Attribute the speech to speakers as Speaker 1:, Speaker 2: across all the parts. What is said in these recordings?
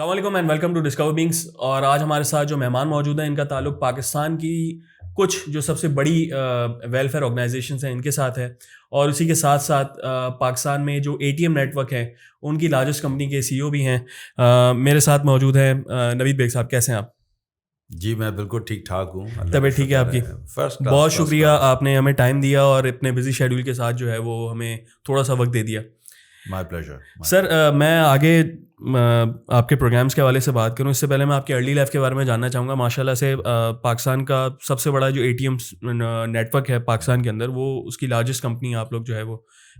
Speaker 1: السلام علیکم and welcome to discover بینگس. اور آج ہمارے ساتھ جو مہمان موجود ہیں ان کا تعلق پاکستان کی کچھ جو سب سے بڑی ویلفیئر آرگنائزیشنس ہیں ان کے ساتھ ہے, اور اسی کے ساتھ ساتھ پاکستان میں جو A T M network ہے ان کی لارجسٹ کمپنی کے سی او بھی ہیں. میرے ساتھ موجود ہیں نوید بیگ صاحب. کیسے ہیں آپ؟
Speaker 2: جی میں بالکل ٹھیک ٹھاک ہوں.
Speaker 1: طبیعت ٹھیک ہے آپ کی؟ بہت شکریہ, آپ نے ہمیں ٹائم دیا اور اپنے بزی شیڈول کے ساتھ جو ہے وہ ہمیں تھوڑا سا وقت دے دیا.
Speaker 2: مائی پلیزر.
Speaker 1: سر میں آگے آپ کے پروگرامس کے حوالے سے بات کروں اس سے پہلے میں آپ کی ارلی لائف کے بارے میں جاننا چاہوں گا. ماشاء اللہ سے پاکستان کا سب سے بڑا جو A T M network ہے پاکستان کے اندر, وہ اس کی لارجسٹ کمپنی آپ لوگ جو ہے وہ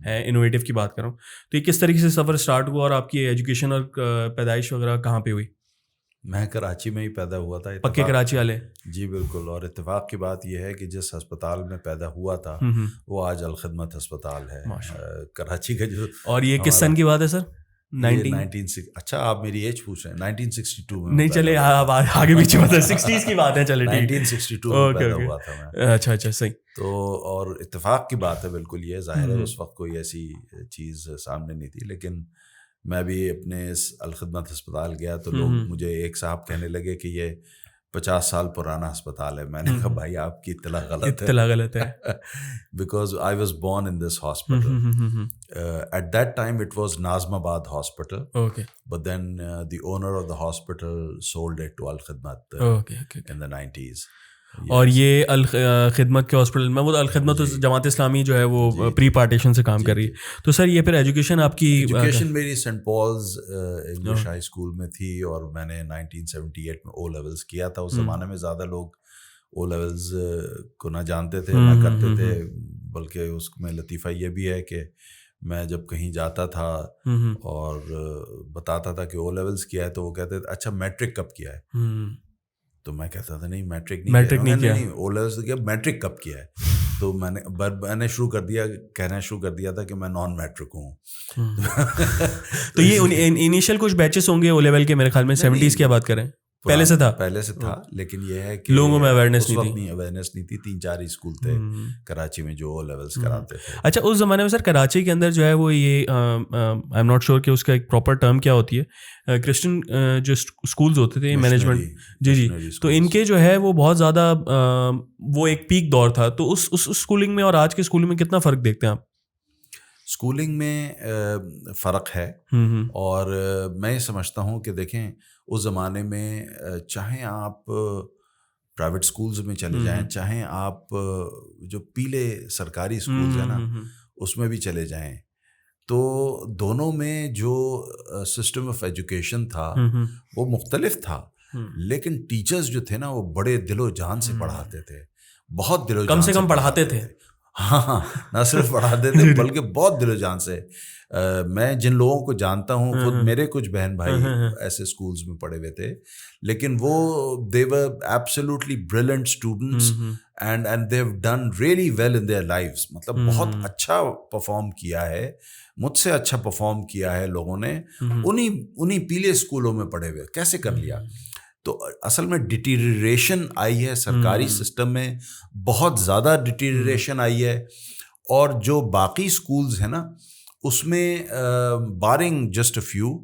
Speaker 1: ہے انوویٹیو کی بات کروں تو یہ کس طریقے سے سفر اسٹارٹ ہوا اور آپ کی ایجوکیشن اور پیدائش وغیرہ کہاں پہ ہوئی؟
Speaker 2: میں کراچی میں ہی پیدا ہوا تھا.
Speaker 1: پکے کراچی والے؟
Speaker 2: جی بالکل. اور اتفاق کی بات یہ ہے کہ جس ہسپتال میں پیدا ہوا تھا وہ آج الخدمت ہسپتال ہے کراچی کا. جو
Speaker 1: اور یہ کس سن کی بات ہے سر؟
Speaker 2: 1960. اچھا آپ میری ایج پوچھ رہے ہیں. 1962 میں.
Speaker 1: نہیں چلے آپ آگے پیچھے مطلب 60s کی بات ہے. چلے
Speaker 2: 1962 میں پیدا ہوا تھا میں.
Speaker 1: اچھا صحیح.
Speaker 2: تو اور اتفاق کی بات ہے بالکل. یہ ظاہر ہے اس وقت کوئی ایسی چیز سامنے نہیں تھی, لیکن میں بھی اپنے اس الخدمت ہسپتال گیا تو لوگ مجھے ایک صاحب کہنے لگے کہ یہ 50 سال پرانا ہسپتال ہے. میں نے کہا بھائی آپ کی اطلاع غلط ہے because I was born in this hospital. At that time it was Nazimabad hospital, but then the owner of the hospital sold it to Al-Khidmat in the 90s.
Speaker 1: اور یہ الخدمت کے ہاسپٹل میں وہ الخدمت جماعت اسلامی جو ہے وہ پری پارٹیشن سے کام کر رہی ہے. تو سر یہ پھر ایجوکیشن آپ کی؟
Speaker 2: ایجوکیشن میری Saint Paul's English high school میں تھی, اور میں نے 1978 میں او لیولز کیا تھا. اس زمانے میں زیادہ لوگ او لیولز کو نہ جانتے تھے نہ کرتے تھے, بلکہ اس میں لطیفہ یہ بھی ہے کہ میں جب کہیں جاتا تھا اور بتاتا تھا کہ او لیولز کیا ہے تو وہ کہتے تھے اچھا میٹرک کب کیا ہے؟ تو میں کہتا تھا نہیں میٹرک نہیں کیا. او لیولز کیا, میٹرک کب کیا ہے؟ تو میں نے کہنا شروع کر دیا تھا کہ میں نان میٹرک ہوں.
Speaker 1: تو یہ انیشیل کچھ بیچز ہوں گے او لیول کے میرے خیال میں 70s کی بات کریں, پہلے سے تھا, لیکن یہ ہے کہ
Speaker 2: لوگوں میں اویئرنیس نہیں تھی. 3-4 اسکول تھے کراچی میں جو او لیولز کراتے تھے.
Speaker 1: اچھا اس زمانے میں سر کراچی کے اندر جو ہے وہ یہ آئی ایم ناٹ شیور کہ اس کا ایک پراپر ٹرم کیا ہوتی ہے, کرسچن جو اسکولز ہوتے تھے مینجمنٹ, جی تو ان کے جو ہے وہ بہت زیادہ وہ ایک پیک دور تھا. تو اس اسکولنگ میں اور آج کے اسکولنگ میں کتنا فرق دیکھتے ہیں آپ؟
Speaker 2: اسکولنگ میں فرق ہے, اور میں سمجھتا ہوں کہ دیکھیں اس زمانے میں چاہے آپ پرائیویٹ اسکولز میں چلے جائیں, چاہے آپ جو پیلے سرکاری اسکولز ہیں نا اس میں بھی چلے جائیں, تو دونوں میں جو سسٹم آف ایجوکیشن تھا وہ مختلف تھا, لیکن ٹیچرز جو تھے نا وہ بڑے دل و جان سے پڑھاتے تھے, بہت دل و جان
Speaker 1: کم سے کم پڑھاتے تھے.
Speaker 2: ہاں نہ صرف پڑھاتے تھے بلکہ بہت دل و جان سے. میں جن لوگوں کو جانتا ہوں, خود میرے کچھ بہن بھائی ایسے اسکولز میں پڑھے ہوئے تھے, لیکن وہ they were absolutely brilliant students and they have done really well in their lives. مطلب بہت اچھا پرفارم کیا ہے, مجھ سے اچھا پرفارم کیا ہے لوگوں نے انہیں پیلے اسکولوں میں پڑھے ہوئے. کیسے کر لیا؟ تو اصل میں ڈیٹیریشن آئی ہے سرکاری سسٹم میں, بہت زیادہ ڈیٹیریشن آئی ہے, اور جو باقی اسکولز ہیں نا اس میں barring just a few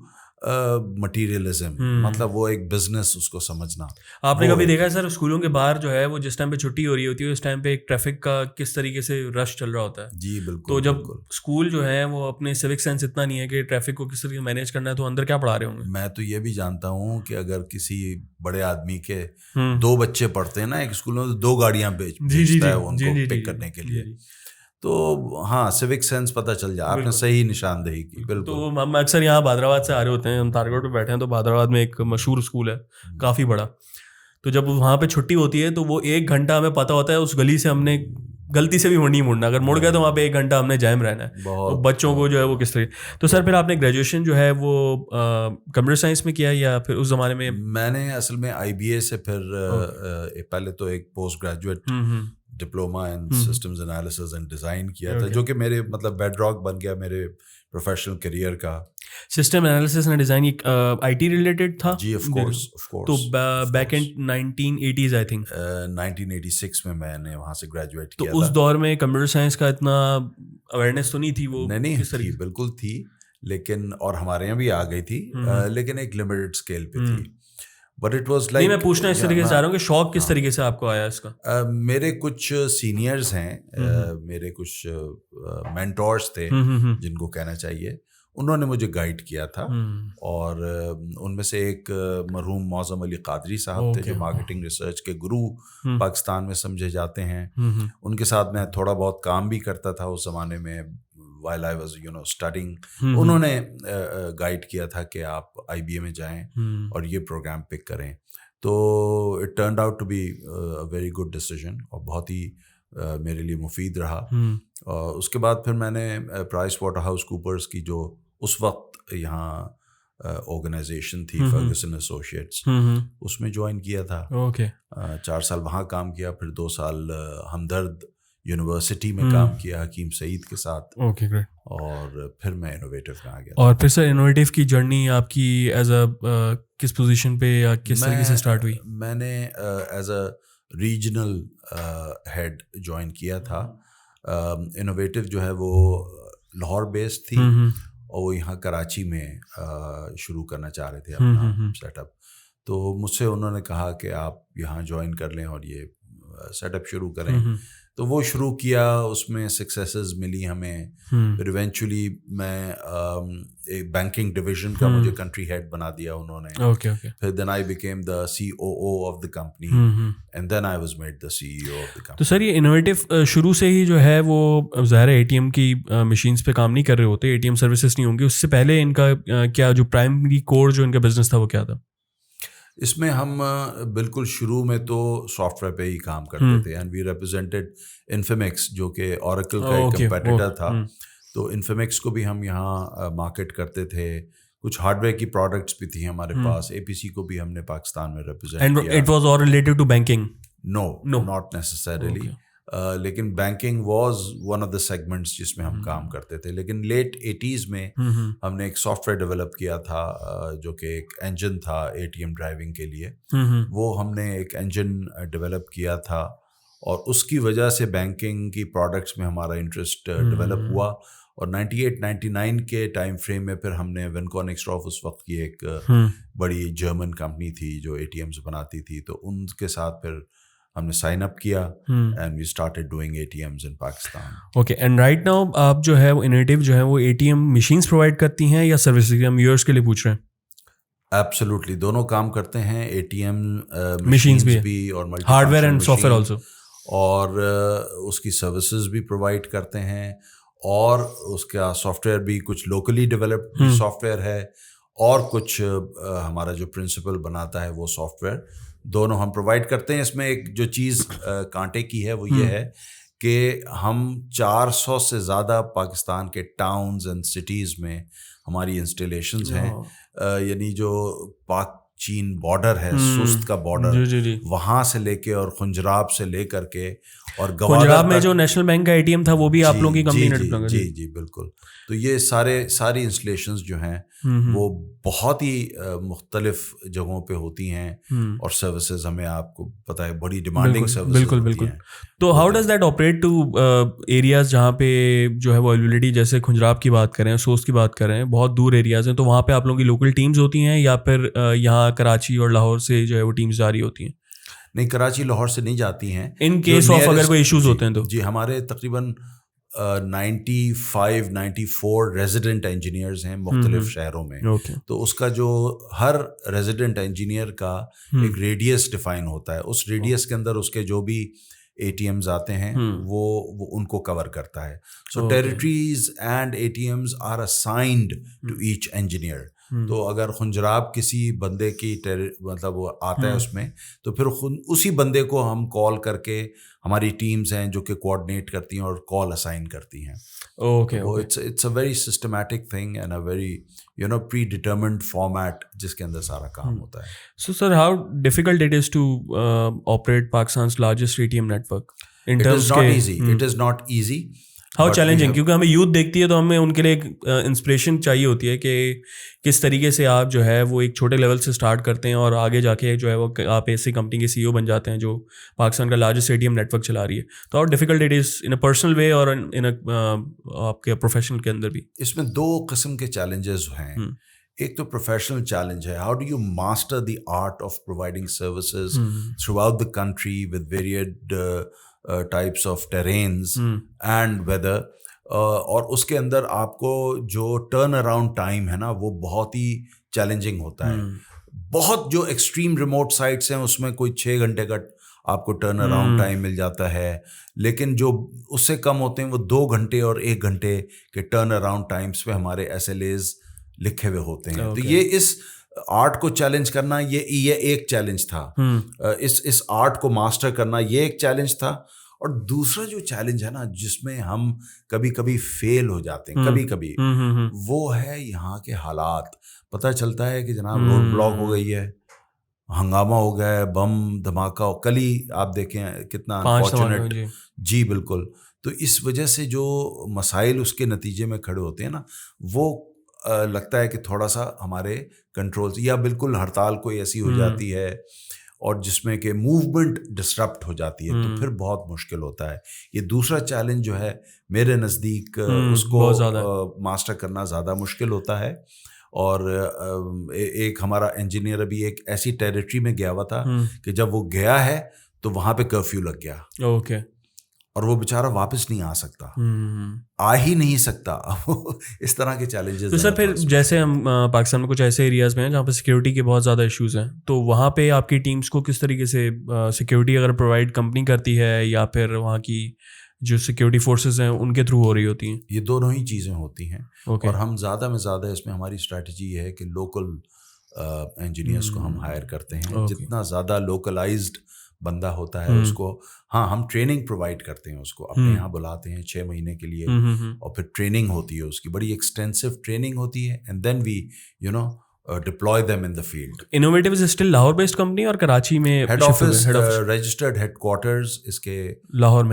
Speaker 2: materialism, مطلب وہ ایک بزنس اس کو سمجھنا.
Speaker 1: آپ نے کبھی دیکھا ہے سر اسکولوں کے باہر جو ہے وہ جس ٹائم پہ چھٹی ہو رہی ہوتی ہے اس ٹائم پہ ایک ٹریفک کا کس طریقے سے رش چل رہا ہوتا ہے؟
Speaker 2: جی بالکل.
Speaker 1: تو جب اسکول جو ہے وہ اپنے سیوک سینس اتنا نہیں ہے کہ ٹریفک کو کس طریقے سے مینیج کرنا ہے, تو اندر کیا پڑھا رہے ہوں گے؟
Speaker 2: میں تو یہ بھی جانتا ہوں کہ اگر کسی بڑے آدمی کے 2 بچے پڑھتے ہیں نا ایک اسکول میں, تو 2 گاڑیاں بھیجتا ہے ان کو پک کرنے کے لیے. تو ہاں سیوک سینس پتہ چل جائے. آپ نے صحیح نشاندہی کی. بالکل.
Speaker 1: تو ہم اکثر یہاں بھادرآباد سے آ رہے ہوتے ہیں, ہم تارگڑ پہ بیٹھے ہیں, تو بھادرآباد میں ایک مشہور اسکول ہے کافی بڑا. تو جب وہاں پہ چھٹی ہوتی ہے تو وہ 1 گھنٹہ ہمیں پتہ ہوتا ہے اس گلی سے ہم نے غلطی سے بھی نہیں مڑنا, اگر مڑ گئے تو وہاں پہ 1 گھنٹہ ہم نے جائم رہنا ہے. تو بچوں کو جو ہے وہ کس طریقے. تو سر پھر آپ نے گریجویشن جو ہے وہ کمپیوٹر سائنس میں کیا یا پھر اس زمانے میں
Speaker 2: نے اصل میں آئی بی اے سے پھر پہلے تو ایک post graduate diploma in systems analysis and design کیا تھا, جو کہ میرے مطلب بیڈ راک بن گیا میرے پروفیشنل کریئر کا.
Speaker 1: System analysis and design I T related تھا؟
Speaker 2: جی آف کورس.
Speaker 1: تو back and 1980s I think
Speaker 2: 1986 میں نے وہاں سے گریجویٹ کیا.
Speaker 1: تو اس دور میں کمپیوٹر سائنس کا اتنا اویئرنیس تو نہیں تھی, وہ
Speaker 2: نہیں تھی, بالکل تھی, لیکن اور ہمارے یہاں بھی آ گئی تھی لیکن ایک لمیٹڈ اسکیل پہ تھی. بٹ اٹ واز لائک
Speaker 1: میں پوچھنا اس طریقے سے چاہ رہا ہوں کہ شوق کس طریقے سے آپ کو آیا اس کا؟
Speaker 2: میرے کچھ سینئرز ہیں, میرے کچھ مینٹورس تھے جن کو کہنا چاہیے, انہوں نے مجھے گائیڈ کیا تھا, اور ان میں سے ایک مرحوم معظم علی قادری صاحب تھے جو مارکیٹنگ ریسرچ کے گرو پاکستان میں سمجھے جاتے ہیں. ان کے ساتھ میں تھوڑا بہت کام بھی کرتا تھا اس زمانے میں while I was studying. انہوں نے گائیڈ کیا تھا کہ آپ IBA میں جائیں اور یہ پروگرام پک کریں. تو it turned out to be a very good decision اور بہت ہی میرے لیے مفید رہا. اس کے بعد پھر میں نے پرائس واٹر ہاؤس کوپرز کی جو اس وقت یہاں آرگنائزیشن تھی فرگسن ایسوسیٹس, اس میں جوائن کیا تھا. 4 سال وہاں کام کیا, پھر 2 سال ہمدرد یونیورسٹی میں کام کیا حکیم سعید کے ساتھ.
Speaker 1: Okay great.
Speaker 2: اور پھر میں انوویٹو میں آ گیا.
Speaker 1: اور پھر سر انوویٹو کی جرنی آپ کی ایز اے کس پوزیشن پہ یا کس طریقے سے اسٹارٹ ہوئی؟
Speaker 2: میں نے as a regional head join کیا تھا. انوویٹو جو ہے وہ لاہور بیسڈ تھی اور وہ یہاں کراچی میں شروع کرنا چاہ رہے تھے اپنا سیٹ اپ. تو مجھ سے انہوں نے کہا کہ آپ یہاں جوائن کر لیں اور یہ سیٹ اپ شروع کریں. تو وہ شروع کیا, اس میں سکسیسز ملی ہمیں. پھر ایونچولی میں ایک بینکنگ ڈویژن کا مجھے کنٹری ہیڈ بنا دیا انہوں نے. پھر then I became the COO of the company and then I was made the CEO of the company.
Speaker 1: تو سر یہ انوویٹو شروع سے ہی جو ہے وہ ظاہر ہے ATM کی مشینس پہ کام نہیں کر رہے ہوتے, ATM سروسز نہیں ہوں گے. اس سے پہلے ان کا کیا جو پرائمری کور جو ان کا بزنس تھا وہ کیا تھا؟
Speaker 2: اس میں ہم بالکل شروع میں تو سافٹ ویئر پہ ہی کام کرتے تھے, اینڈ وی ریپرزینٹیڈ انفیمیکس جو کہ اوریکل کا ایک کمپیٹیٹر تھا. تو انفیمیکس کو بھی ہم یہاں مارکیٹ کرتے تھے. کچھ ہارڈ ویئر کی پروڈکٹس بھی تھیں ہمارے پاس. APC کو بھی ہم نے پاکستان میں ریپرزینٹ کیا.
Speaker 1: It was all related to banking?
Speaker 2: No, not necessarily. لیکن banking was one of the segments جس میں ہم کام کرتے تھے. لیکن لیٹ 80s میں ہم نے ایک سافٹ ویئر ڈیولپ کیا تھا جو کہ ایک انجن تھا ATM ڈرائیونگ کے لیے. وہ ہم نے ایک انجن ڈیولپ کیا تھا اور اس کی وجہ سے بینکنگ کی پروڈکٹس میں ہمارا انٹرسٹ ڈیولپ ہوا. اور 98-99 کے ٹائم فریم میں پھر ہم نے وینکون ایکسٹراف اس وقت کی ایک بڑی جرمن کمپنی تھی جو ATMs بناتی تھی, تو ان کے ساتھ پھر ہم نے سائن اپ کیا and we started doing ATMs in Pakistan.
Speaker 1: Okay. And right now آپ جو ہے وہ انوویٹو جو ہے وہ ATM مشینس پرووائڈ کرتی ہیں یا سروسز؟ ہم یورس کے لیے پوچھ رہے ہیں.
Speaker 2: ایبسلیوٹلی دونوں کام کرتے ہیں. ATM
Speaker 1: مشینس بھی
Speaker 2: اور
Speaker 1: hard where and soft where also,
Speaker 2: اور اس کی سروسز بھی پرووائڈ کرتے ہیں. اور اس کا سافٹ ویئر بھی کچھ لوکلی ڈیولپڈ سافٹ ویئر ہے, اور کچھ ہمارا جو پرنسپل بناتا ہے وہ سافٹ ویئر, دونوں ہم پرووائڈ کرتے ہیں. اس میں ایک جو چیز کانٹے کی ہے وہ یہ ہے کہ ہم 400 سے زیادہ پاکستان کے ٹاؤنز اینڈ سٹیز میں ہماری انسٹالیشنز ہیں. یعنی جو پاک چین بارڈر ہے, سست کا بارڈر, وہاں سے لے کے اور خنجراب سے لے کر کے اور
Speaker 1: خنجراب میں جو نیشنل بینک کا ATM تھا وہ بھی آپ لوگوں کی کمپنی نے ڈپلوائے.
Speaker 2: جی بالکل. تو یہ ساری انسٹالیشنز جو ہیں وہ بہت ہی مختلف جگہوں پہ ہوتی ہیں, اور سروسز ہمیں آپ کو پتہ ہے بڑی ڈیمانڈنگ سروسز ہوتی ہیں.
Speaker 1: تو how does that operate two areas جہاں پہ جو ہے وہ اویلیبلٹی, جیسے خنجراب کی بات کریں, سوست کی بات کریں, بہت دور ایریاز ہیں, تو وہاں پہ آپ لوگوں کی لوکل ٹیمز ہوتی ہیں یا پھر یہاں کراچی اور لاہور سے جو ہے وہ ٹیمز جاری ہوتی ہیں؟
Speaker 2: نہیں, کراچی لاہور سے نہیں جاتی ہیں.
Speaker 1: ان کیس آف اگر کوئی ایشوز ہوتے ہیں تو
Speaker 2: جی ہمارے تقریباً 95-94 ریزیڈنٹ انجینئرز ہیں مختلف شہروں میں. تو اس کا جو ہر ریزیڈنٹ انجینئر کا ایک ریڈیس ڈیفائن ہوتا ہے. اس ریڈیس کے اندر اس کے جو بھی ATMs آتے ہیں وہ ان کو کور کرتا ہے. So territories and ATMs are assigned to each engineer. تو اگر خنجراب کسی بندے کی مطلب وہ آتا ہے اس میں, تو پھر اسی بندے کو ہم کال کر کے, ہماری ٹیمز ہیں جو کہ کوآرڈینیٹ کرتی ہیں اور کال اسائن کرتی ہیں.
Speaker 1: Okay.
Speaker 2: It's a very systematic thing and a very pre determined format جس کے اندر سارا کام ہوتا ہے.
Speaker 1: So sir how difficult it is to operate Pakistan's largest ATM network in terms
Speaker 2: It is not easy.
Speaker 1: How challenging, کیونکہ ہمیں youth دیکھتی ہے تو ہمیں ان کے لیے ایک انسپریشن چاہیے ہوتی ہے کہ کس طریقے سے آپ جو ہے وہ ایک چھوٹے لیول سے اسٹارٹ کرتے ہیں اور آگے جا کے جو ہے وہ آپ ایسی کمپنی کے CEO بن جاتے ہیں جو پاکستان کا لارجسٹ ATM نیٹ ورک چلا رہی ہے. تو اور difficult it is in a personal way اور ان آپ کے پروفیشنل کے اندر بھی.
Speaker 2: اس میں 2 قسم کے چیلنجز ہیں. ایک تو پروفیشنل چیلنج ہے, how do you master the art of providing services throughout the country with varied types of terrains and weather, اور اس کے اندر آپ کو جو ٹرن اراؤنڈ ٹائم ہے نا وہ بہت ہی چیلنجنگ ہوتا ہے. بہت جو ایکسٹریم ریموٹ سائٹس ہیں اس میں کوئی 6 گھنٹے کا آپ کو ٹرن اراؤنڈ ٹائم مل جاتا ہے, لیکن جو اس سے کم ہوتے ہیں وہ 2 گھنٹے اور 1 گھنٹے کے ٹرن اراؤنڈ ٹائمس پہ ہمارے SLAs لکھے ہوئے ہوتے ہیں. تو یہ اس آرٹ کو چیلنج کرنا یہ ایک چیلنج تھا. اس آرٹ کو ماسٹر کرنا یہ ایک چیلنج تھا. اور دوسرا جو چیلنج ہے نا جس میں ہم کبھی کبھی فیل ہو جاتے ہیں کبھی وہ ہے یہاں کے حالات. پتہ چلتا ہے کہ جناب روڈ بلاک ہو گئی ہے, ہنگامہ ہو گیا ہے, بم دھماکہ ہو, کل ہی آپ دیکھیں کتنا انفارچونیٹ. جی بالکل. تو اس وجہ سے جو مسائل اس کے نتیجے میں کھڑے ہوتے ہیں نا وہ لگتا ہے کہ تھوڑا سا ہمارے کنٹرول سے, یا بالکل ہڑتال کوئی ایسی ہو جاتی ہے اور جس میں کہ موومنٹ ڈسٹرپٹ ہو جاتی ہے تو پھر بہت مشکل ہوتا ہے. یہ دوسرا چیلنج جو ہے میرے نزدیک اس کو ماسٹر کرنا زیادہ مشکل ہوتا ہے. اور ایک ہمارا انجینئر ابھی ایک ایسی ٹیریٹری میں گیا ہوا تھا کہ جب وہ گیا ہے تو وہاں پہ کرفیو لگ گیا.
Speaker 1: اوکے.
Speaker 2: اور وہ بیچارہ واپس نہیں آ سکتا, آ ہی نہیں سکتا. اس طرح کے چیلنجز.
Speaker 1: تو سر پھر جیسے ہم پاکستان میں کچھ ایسے ایریاز میں ہیں جہاں پہ سیکورٹی کے بہت زیادہ ایشوز ہیں, تو وہاں پہ آپ کی ٹیمز کو کس طریقے سے سیکورٹی اگر پرووائڈ کمپنی کرتی ہے یا پھر وہاں کی جو سیکورٹی فورسز ہیں ان کے تھرو ہو رہی ہوتی ہیں؟
Speaker 2: یہ دونوں ہی چیزیں ہوتی ہیں. اور ہم زیادہ میں زیادہ اس میں ہماری اسٹریٹجی یہ ہے کہ لوکل انجینئرس کو ہم ہائر کرتے ہیں. جتنا زیادہ لوکلائزڈ بندہ ہوتا ہے اس کو, ہاں ہم ٹریننگ پرووائڈ کرتے ہیں اس کو, اپنے یہاں بلاتے ہیں 6 مہینے کے لیے اور پھر ٹریننگ ہوتی ہے اس کی, بڑی ایکسٹینسو ٹریننگ ہوتی ہے. And then we deploy them in the field.
Speaker 1: Innovative is still Lahore based company اور کراچی میں
Speaker 2: head office registered headquarters اس کے لاہور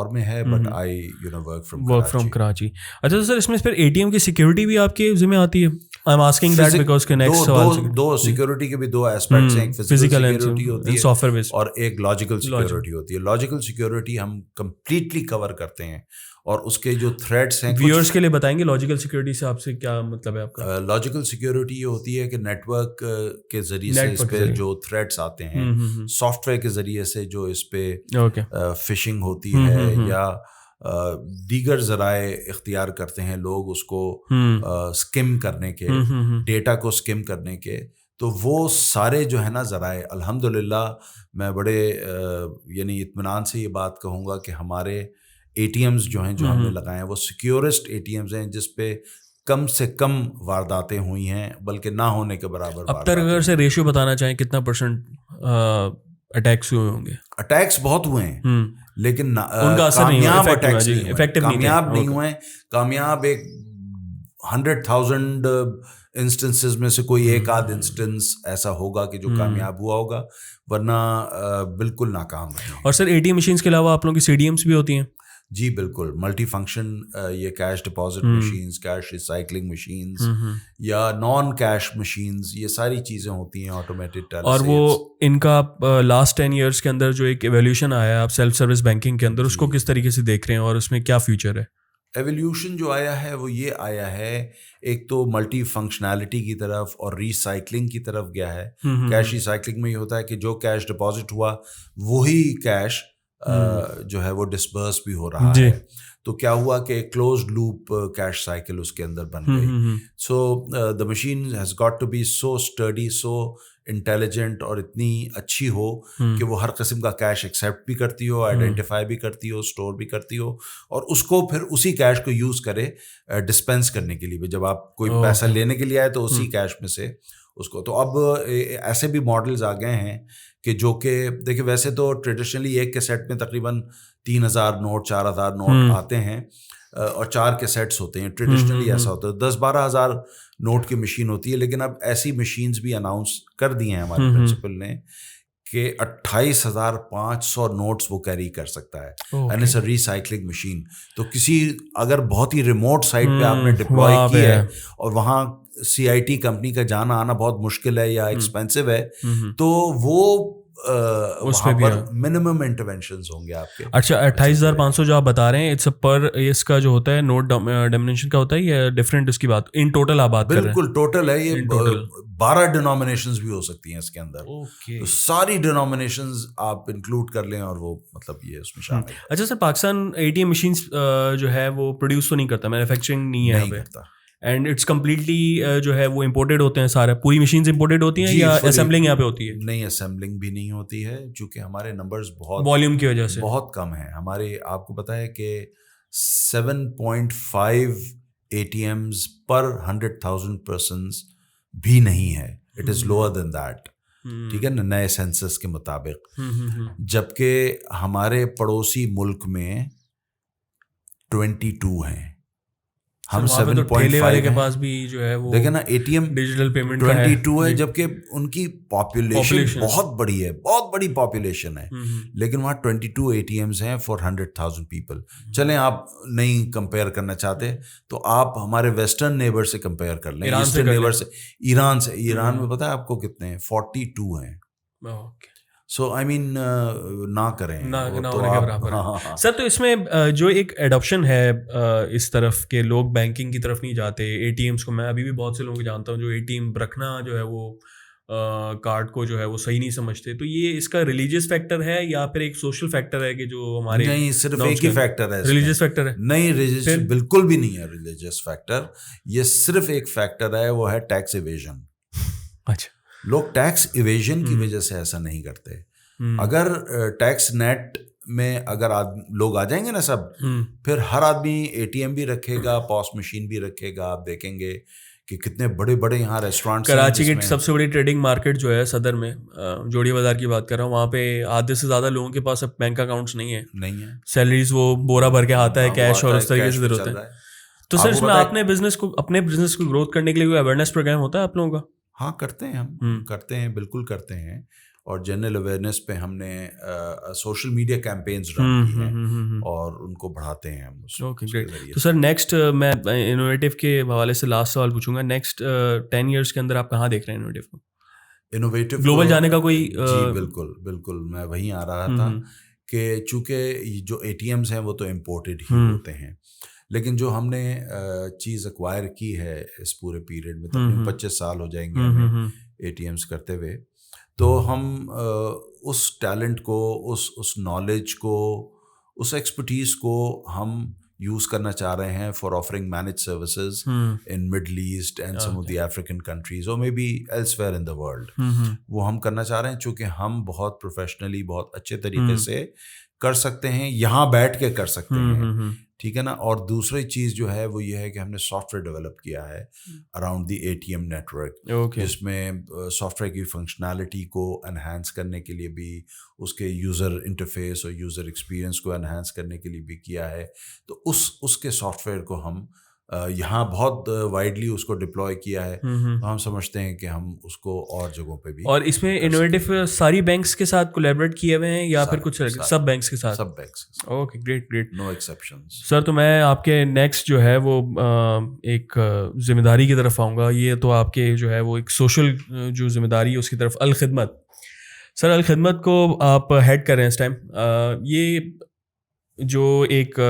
Speaker 2: میں ہے, but I work
Speaker 1: from Karachi. اچھا سر اس میں پھر ATM کی سیکورٹی بھی آپ کے ذمہ آتی ہے؟ I'm asking that because کے نیکسٹ سوال
Speaker 2: دو سیکورٹی کے بھی 2 ایسپیکٹس ہیں, ایک فزیکل سیکورٹی ہوتی ہے
Speaker 1: سافٹ ویئر بیسڈ اور
Speaker 2: ایک لاجیکل سیکورٹی ہوتی ہے. لاجیکل سیکورٹی ہم کمپلیٹلی کور کرتے ہیں اور اس کے جو تھریڈس ہیں
Speaker 1: ویورز کے لیے بتائیں گے. لاجیکل سیکورٹی سے آپ سے کیا مطلب ہے آپ کا؟
Speaker 2: لاجیکل سیکورٹی یہ ہوتی ہے کہ نیٹ ورک کے ذریعے سے اس پہ جو تھریڈس آتے ہیں, سافٹ ویئر کے ذریعے سے جو اس پہ فشنگ ہوتی ہے یا دیگر ذرائع اختیار کرتے ہیں لوگ اس کو اسکم کرنے کے, ڈیٹا کو اسکم کرنے کے, تو وہ سارے جو ہے نا ذرائع الحمدللہ میں بڑے یعنی اطمینان سے یہ بات کہوں گا کہ ہمارے ATMs جو ہیں جو ہم نے لگائے ہیں وہ سیکیورسٹ ATMs ہیں جس پہ کم سے کم وارداتیں ہوئی ہیں, بلکہ نہ ہونے کے برابر.
Speaker 1: اب تک اگر سے ریشیو بتانا چاہیں کتنا % اٹیکس ہوئے ہوں گے؟
Speaker 2: اٹیکس بہت ہوئے ہیں لیکن
Speaker 1: کامیاب
Speaker 2: اٹیکس کامیاب نہیں ہوئے. کامیاب ایک 100,000 انسٹنسز میں سے کوئی ایک آدھ انسٹنس ایسا ہوگا کہ جو کامیاب ہوا ہوگا, ورنہ بالکل ناکام رہے.
Speaker 1: اور سر ATM مشینس کے علاوہ آپ لوگوں کی CDMs بھی ہوتی ہیں؟
Speaker 2: جی بالکل, ملٹی فنکشن یہ cash deposit machines, cash recycling machines یا نان کیش مشینز, یہ ساری چیزیں ہوتی ہیں آٹومیٹڈ.
Speaker 1: اور وہ ان کا لاسٹ 10 ایئرس کے اندر جو ایک ایولیوشن آیا ہے آپ سیلف سروس بینکنگ کے اندر, اس کو کس طریقے سے دیکھ رہے ہیں اور اس میں کیا فیوچر ہے؟
Speaker 2: ایولیوشن جو آیا ہے وہ یہ آیا ہے, ایک تو ملٹی فنکشنالٹی کی طرف اور ریسائکلنگ کی طرف گیا ہے. کیش ریسائکلنگ میں یہ ہوتا ہے کہ جو کیش ڈپازٹ ہوا وہی کیش جو ہے وہ ڈسبرس بھی ہو رہا ہے. تو کیا ہوا کہ کلوزڈ لوپ کیش سائیکل اس کے اندر بن گئی. So the machine has got to be so sturdy, so intelligent اور اتنی اچھی ہو کہ وہ ہر قسم کا کیش ایکسیپٹ بھی کرتی ہو, آئیڈینٹیفائی بھی کرتی ہو, اسٹور بھی کرتی ہو, اور اس کو پھر اسی کیش کو یوز کرے ڈسپینس کرنے کے لیے. جب آپ کوئی پیسہ لینے کے لیے آئے تو اسی کیش میں سے اس کو. تو اب ایسے بھی ماڈلز آ گئے ہیں کہ جو کہ دیکھیں ویسے تو ٹریڈیشنلی ایک کے سیٹ میں تقریباً 3,000 نوٹ 4,000 نوٹ آتے ہیں اور 4 کے سیٹس ہوتے ہیں. ٹریڈیشنلی ایسا ہوتا ہے 10-12 ہزار نوٹ کی مشین ہوتی ہے. لیکن اب ایسی مشینز بھی اناؤنس کر دی ہیں ہمارے پرنسپل نے کہ 28,500 نوٹس وہ کیری کر سکتا ہے. And it's a recycling machine. تو کسی اگر بہت ہی ریموٹ سائٹ پہ آپ نے ڈپلوائے کی ہے اور وہاں CIT کمپنی کا جانا آنا بہت مشکل ہے یا ایکسپینسو ہے, تو وہ وہاں پر منیمم انٹرونشنز ہوں گے آپ کے.
Speaker 1: اچھا 28,500 جو آپ بتا رہے ہیں اٹس پر اس کا جو ہوتا ہے نوٹ ڈومینیشن کا ہوتا ہے یا ڈفرینٹ اس کی بات ان ٹوٹل آپ بات کر رہے ہیں؟
Speaker 2: بالکل ٹوٹل ہے یہ. 12 ڈینومینیشنز بھی ہو سکتی ہیں اس کے اندر. تو ساری ڈینومینیشنز آپ انکلوڈ کر لیں اور وہ مطلب یہ اس میں شامل ہے.
Speaker 1: اچھا سر, پاکستان ATM مشینس جو ہے وہ پروڈیوس تو نہیں کرتا, مینوفیکچرنگ نہیں ہے یہاں پہ, اینڈ اٹس کمپلیٹلی جو ہے وہ امپورٹیڈ ہوتے ہیں سارے, پوری مشینز امپورٹیڈ ہوتی ہیں یا اسمبلنگ یہاں پہ ہوتی ہے؟
Speaker 2: نہیں, اسمبلنگ بھی نہیں ہوتی ہے چونکہ ہمارے نمبرز بہت
Speaker 1: والیوم کی وجہ سے
Speaker 2: بہت کم ہیں. ہمارے آپ کو پتہ ہے کہ 7.5 ATMs پر 100,000 persons بھی نہیں ہے. It is lower than that. ٹھیک ہے نا, نئے سینسس کے مطابق. جبکہ ہمارے پڑوسی ملک میں 22 ہیں, ہم 7.5
Speaker 1: کے پاس بھی جو ہے وہ
Speaker 2: دیکھیں نا ATM
Speaker 1: ڈیجیٹل پیمنٹ
Speaker 2: 22 ہے, جبکہ ان کی پاپولیشن بہت بڑی ہے, بہت بڑی پاپولیشن ہے, لیکن وہاں 22 ATMs ہیں فار 100,000 پیپل. چلیں آپ نہیں کمپیئر کرنا چاہتے تو آپ ہمارے ویسٹرن نیبر سے کمپیئر کر لیں, ایسٹرن نیبر سے, ایران سے. ایران میں پتہ ہے آپ کو کتنے ہیں؟ 42 ہیں. سو آئی مین نہ کریں
Speaker 1: سر. تو اس میں جو ایک ایڈاپشن ہے اس طرف کہ لوگ بینکنگ کی طرف نہیں جاتے, ATMs کو, میں ابھی بھی بہت سے لوگوں کو جانتا ہوں جو ATM رکھنا جو ہے وہ کارڈ کو جو ہے وہ صحیح نہیں سمجھتے. تو یہ اس کا ریلیجیس فیکٹر ہے یا پھر ایک سوشل فیکٹر ہے کہ جو ہمارے؟
Speaker 2: نہیں, صرف ایک ہی فیکٹر ہے,
Speaker 1: ریلیجیس فیکٹر ہے.
Speaker 2: نہیں, ریلیجیس بالکل بھی نہیں ہے ریلیجیس فیکٹر. یہ صرف ایک فیکٹر ہے, وہ ہے ٹیکس ایویژن.
Speaker 1: اچھا,
Speaker 2: لوگ ٹیکس ایویژن کی وجہ سے ایسا نہیں کرتے. اگر ٹیکس نیٹ میں اگر لوگ آ جائیں گے نا سب, پھر ہر آدمی ATM بھی رکھے گا, پوس مشین بھی رکھے گا. آپ دیکھیں گے کہ کتنے بڑے بڑے یہاں ریسٹورینٹس.
Speaker 1: کراچی کی سب سے بڑی ٹریڈنگ مارکیٹ جو ہے صدر میں, جوڑی بازار کی بات کر رہا ہوں, وہاں پہ آدھے سے زیادہ لوگوں کے پاس اب بینک اکاؤنٹس نہیں ہیں. سیلریز وہ بورا بھر کے آتا ہے کیش, اور اس طریقے سے ہوتا ہے. تو سر اس میں اپنے بزنس کو گروتھ کرنے کے لیے کوئی اویئرنیس پروگرام ہوتا ہے آپ لوگوں کا؟
Speaker 2: ہاں کرتے ہیں, ہم کرتے ہیں, بالکل کرتے ہیں. اور جنرل اویئرنیس پہ ہم نے سوشل میڈیا کیمپینز رن کی ہیں اور ان کو بڑھاتے ہیں ہم.
Speaker 1: Okay great. تو سر نیکسٹ میں انوویٹو کے حوالے سے لاسٹ سوال پوچھوں گا, نیکسٹ 10 ایئرس کے اندر آپ کہاں دیکھ رہے ہیں انوویٹو کو؟
Speaker 2: انوویٹو
Speaker 1: گلوبل جانے کا کوئی؟
Speaker 2: جی بالکل بالکل, میں وہیں آ رہا تھا کہ چونکہ جو ATMs ہیں وہ تو امپورٹڈ ہی ہوتے ہیں, لیکن جو ہم نے چیز ایکوائر کی ہے اس پورے پیریڈ میں, تقریباً 25 سال ہو جائیں گے ہمیں ATMs کرتے ہوئے, تو ہم اس ٹیلنٹ کو, اس نالج کو, اس ایکسپرٹیز کو ہم یوز کرنا چاہ رہے ہیں for offering manage services in middle east and some of the African countries اور maybe elsewhere in the world. وہ ہم کرنا چاہ رہے ہیں چونکہ ہم بہت پروفیشنلی, بہت اچھے طریقے سے کر سکتے ہیں, یہاں بیٹھ کے کر سکتے ہیں. ٹھیک ہے نا. اور دوسری چیز جو ہے وہ یہ ہے کہ ہم نے سافٹ ویئر ڈیولپ کیا ہے اراؤنڈ دی ATM نیٹورک, جس میں سافٹ ویئر کی فنکشنالٹی کو انہینس کرنے کے لیے بھی, اس کے یوزر انٹرفیس اور یوزر ایکسپیرئنس کو انہینس کرنے کے لیے بھی کیا ہے. تو اس کے سافٹ ویئر کو ہم یہاں بہت وائڈلی اس کو ڈپلوائے کیا ہے. تو ہم سمجھتے ہیں کہ ہم اس کو اور جگہوں پہ بھی.
Speaker 1: اور اس میں انوویٹو ساری بینکس کے ساتھ کولیبریٹ کیے ہوئے ہیں یا پھر کچھ سب بینکس کے ساتھ؟
Speaker 2: سب بینکس.
Speaker 1: اوکے گریٹ گریٹ,
Speaker 2: نو ایکسیپشنز.
Speaker 1: سر تو میں آپ کے نیکسٹ جو ہے وہ ایک ذمہ داری کی طرف آؤں گا. یہ تو آپ کے جو ہے وہ ایک سوشل جو ذمہ داری ہے اس کی طرف, الخدمت. سر الخدمت کو آپ ہیڈ کر رہے ہیں اس ٹائم. یہ جو ایک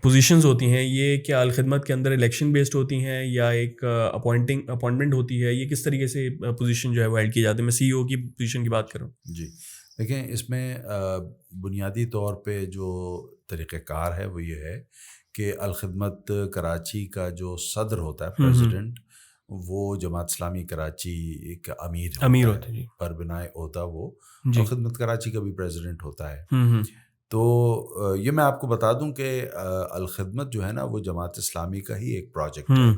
Speaker 1: پوزیشنز ہوتی ہیں یہ کیا الخدمت کے اندر الیکشن بیسڈ ہوتی ہیں یا ایک اپوائنٹمنٹ ہوتی ہے؟ یہ کس طریقے سے پوزیشن جو ہے وہ ایڈ کی جاتی ہے؟ میں CEO کی پوزیشن کی بات کروں.
Speaker 2: جی دیکھیں, اس میں بنیادی طور پہ جو طریقہ کار ہے وہ یہ ہے کہ الخدمت کراچی کا جو صدر ہوتا ہے, پریزیڈنٹ, وہ جماعت اسلامی کراچی ایک امیر ہوتا ہے پر بنائے ہوتا, وہ الخدمت کراچی کا بھی پریزیڈنٹ ہوتا ہے. تو یہ میں آپ کو بتا دوں کہ الخدمت جو ہے نا وہ جماعت اسلامی کا ہی ایک پروجیکٹ ہے.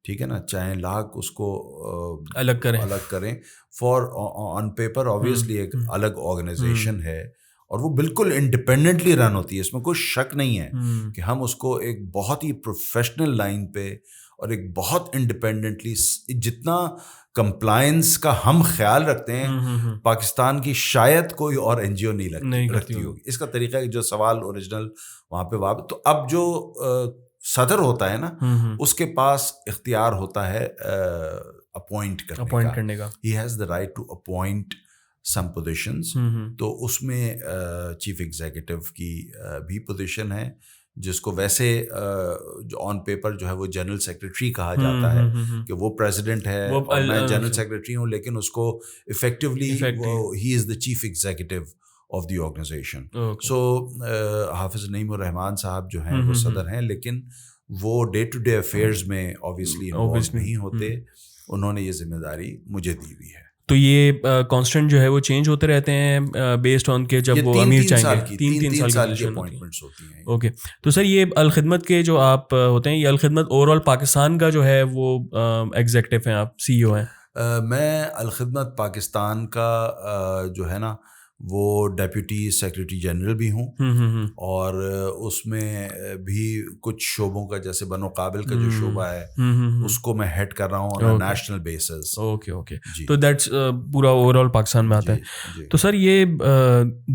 Speaker 2: ٹھیک ہے نا, چاہے لاکھ اس کو الگ کریں, فار آن پیپر آبویسلی ایک الگ آرگنائزیشن ہے اور وہ بالکل انڈیپینڈنٹلی رن ہوتی ہے, اس میں کوئی شک نہیں ہے کہ ہم اس کو ایک بہت ہی پروفیشنل لائن پہ اور ایک بہت انڈیپینڈنٹلی, جتنا کمپلائنس کا ہم خیال رکھتے ہیں پاکستان کی شاید کوئی اور این جی او نہیں رکھتی ہوگی. اس کا طریقہ جو سوال اوریجنل وہاں پہ واپس, تو اب جو صدر ہوتا ہے نا اس کے پاس اختیار ہوتا ہے اپوائنٹ کرنے کا. He has the right to appoint some positions. تو اس میں چیف ایگزیکٹو کی بھی پوزیشن ہے, جس کو ویسے جو آن پیپر جو ہے وہ جنرل سیکرٹری کہا جاتا ہے کہ وہ پریزیڈنٹ ہے اور میں جنرل سیکرٹری ہوں, لیکن اس کو effectively he is the chief executive of the organisation. So Hafiz Naeem الرحمان صاحب جو ہیں وہ صدر ہیں, لیکن وہ ڈے ٹو ڈے افیئرز میں اوبیسلی انوالو نہیں ہوتے. انہوں نے یہ ذمہ داری مجھے دی ہوئی ہے.
Speaker 1: تو یہ کانسٹنٹ جو ہے وہ چینج ہوتے رہتے ہیں بیسڈ آن کے جب وہ امیر چاہیں گے, 3 سال کی
Speaker 2: اپوائنٹمنٹس ہوتی ہیں.
Speaker 1: اوکے, تو سر یہ الخدمت کے جو آپ ہوتے ہیں, یہ الخدمت اوور آل پاکستان کا جو ہے وہ ایگزیکٹو ہیں, آپ سی ای او ہیں؟
Speaker 2: میں الخدمت پاکستان کا جو ہے نا وہ ڈیپیوٹی سیکرٹری جنرل بھی ہوں, اور اس میں بھی کچھ شعبوں کا, جیسے بنو قابل کا جو شعبہ ہے اس کو میں ہیڈ کر رہا ہوں on national basis.
Speaker 1: Okay okay, تو دیٹس پورا اوور آل پاکستان میں آتا ہے. تو سر یہ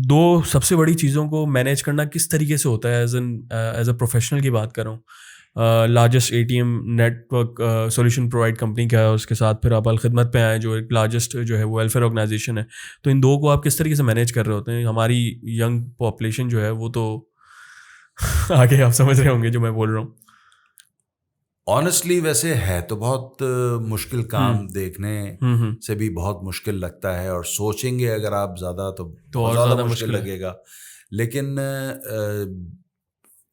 Speaker 1: 2 سب سے بڑی چیزوں کو مینیج کرنا کس طریقے سے ہوتا ہے؟ ایز اے پروفیشنل کی بات کر رہا ہوں. Largest A T M network solution provide company کا ہے, اس کے ساتھ پھر آپ الخدمت پہ آئیں جو ایک لارجسٹ جو ہے وہ ویلفیئر آرگنائزیشن ہے. تو ان 2 کو آپ کس طریقے سے مینیج کر رہے ہوتے ہیں؟ ہماری ینگ پاپولیشن جو ہے وہ تو آگے آپ سمجھ رہے ہوں گے جو میں بول رہا ہوں.
Speaker 2: آنیسٹلی ویسے ہے تو بہت مشکل کام, دیکھنے سے بھی بہت مشکل لگتا ہے, اور سوچیں گے اگر آپ زیادہ تو اور زیادہ مشکل لگے گا. لیکن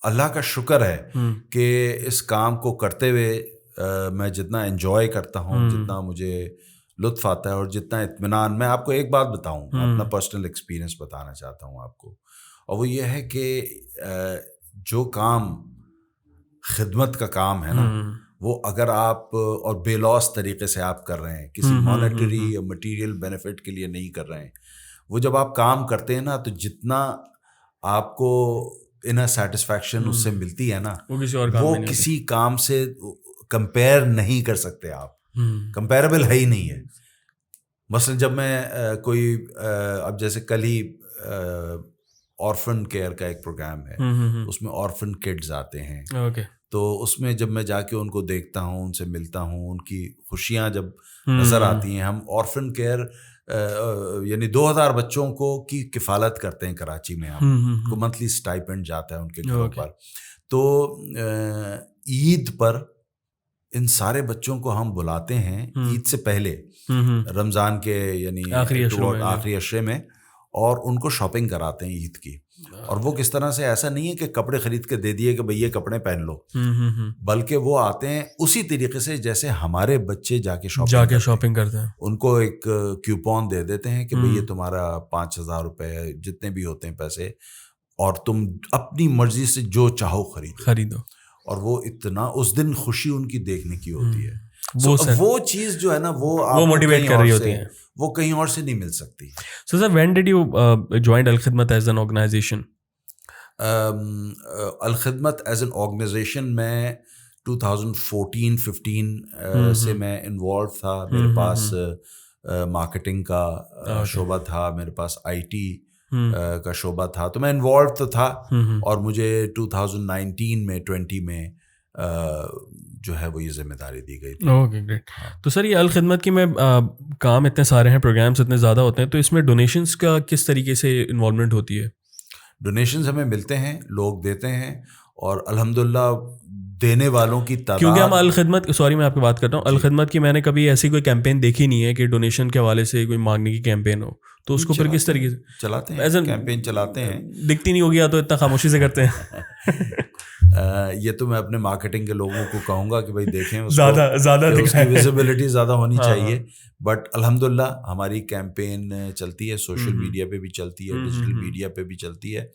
Speaker 2: اللہ کا شکر ہے کہ اس کام کو کرتے ہوئے میں جتنا انجوائے کرتا ہوں, جتنا مجھے لطف آتا ہے, اور جتنا اطمینان. میں آپ کو ایک بات بتاؤں, میں اپنا پرسنل ایکسپیرینس بتانا چاہتا ہوں آپ کو, اور وہ یہ ہے کہ جو کام خدمت کا کام ہے نا, وہ اگر آپ اور بے لوس طریقے سے آپ کر رہے ہیں, کسی مانیٹری یا مٹیریل بینیفٹ کے لیے نہیں کر رہے ہیں, وہ جب آپ کام کرتے ہیں نا تو جتنا آپ کو انر سیٹسفیکشن اس سے ملتی ہے نا, وہ کسی کام سے کمپیئر نہیں کر سکتے آپ, کمپیریبل ہے ہی نہیں ہے. مثلا جب میں کوئی اب جیسے کل ہی آرفن کیئر کا ایک پروگرام ہے, اس میں آرفن کڈز آتے ہیں, تو اس میں جب میں جا کے ان کو دیکھتا ہوں, ان سے ملتا ہوں, ان کی خوشیاں جب نظر آتی ہیں. ہم آرفن کیئر یعنی 2000 بچوں کو کی کفالت کرتے ہیں کراچی میں, ہم کو منتھلی اسٹائپنڈ جاتا ہے ان کے گھروں پر. تو عید پر ان سارے بچوں کو ہم بلاتے ہیں عید سے پہلے, رمضان کے یعنی آخری عشرے میں, اور ان کو شاپنگ کراتے ہیں عید کی. اور وہ کس طرح سے, ایسا نہیں ہے کہ کپڑے خرید کے دے دیے کہ بھئی یہ کپڑے پہن لو, بلکہ وہ آتے ہیں اسی طریقے سے جیسے ہمارے بچے جا کے شاپنگ کرتے ہیں. ان کو ایک کیوپون دے دیتے ہیں کہ بھئی یہ تمہارا 5000 روپے جتنے بھی ہوتے ہیں پیسے, اور تم اپنی مرضی سے جو چاہو خریدو. اور وہ اتنا اس دن خوشی ان کی دیکھنے کی ہوتی ہے. وہ چیز جو ہے نا وہ موٹیویٹ کر رہی ہوتی ہے, وہ کہیں اور سے نہیں مل سکتی.
Speaker 1: So sir, when did you join Al-Khidmat as an organization?
Speaker 2: Al-Khidmat as an organization میں 2014-15 سے میں انوالو تھا. میرے پاس مارکیٹنگ کا شعبہ تھا, میرے پاس آئی ٹی کا شعبہ تھا, تو میں انوالو تو تھا. اور مجھے 2019 میں 20 میں جو ہے وہ یہ ذمہ داری دی گئی تھی.
Speaker 1: Okay great. تو سر یہ الخدمت کی میں کام اتنے سارے ہیں, پروگرامس اتنے زیادہ ہوتے ہیں, تو اس میں ڈونیشنس کا کس طریقے سے انوالومنٹ ہوتی ہے؟
Speaker 2: ڈونیشنز ہمیں ملتے ہیں, لوگ دیتے ہیں, اور الحمدللہ دینے والوں کی تعداد,
Speaker 1: کیونکہ ہم الخدمت, سوری میں آپ کی بات کرتا ہوں, الخدمت کی میں نے کبھی ایسی کوئی کیمپین دیکھی نہیں ہے کہ ڈونیشن کے حوالے سے کوئی مانگنے کی کیمپین ہو. تو اس کو پھر کس طریقے سے
Speaker 2: چلاتے ہیں؟ کیمپین چلاتے ہیں,
Speaker 1: دکھتی نہیں ہوگی تو اتنا خاموشی سے کرتے ہیں.
Speaker 2: یہ تو میں اپنے مارکیٹنگ کے لوگوں کو کہوں گا کہ بھائی دیکھیں اس کی ویزیبلٹی زیادہ ہونی چاہیے. بٹ الحمدللہ ہماری کیمپین چلتی ہے, سوشل میڈیا پہ بھی چلتی ہے, ڈیجیٹل میڈیا پہ بھی چلتی ہے,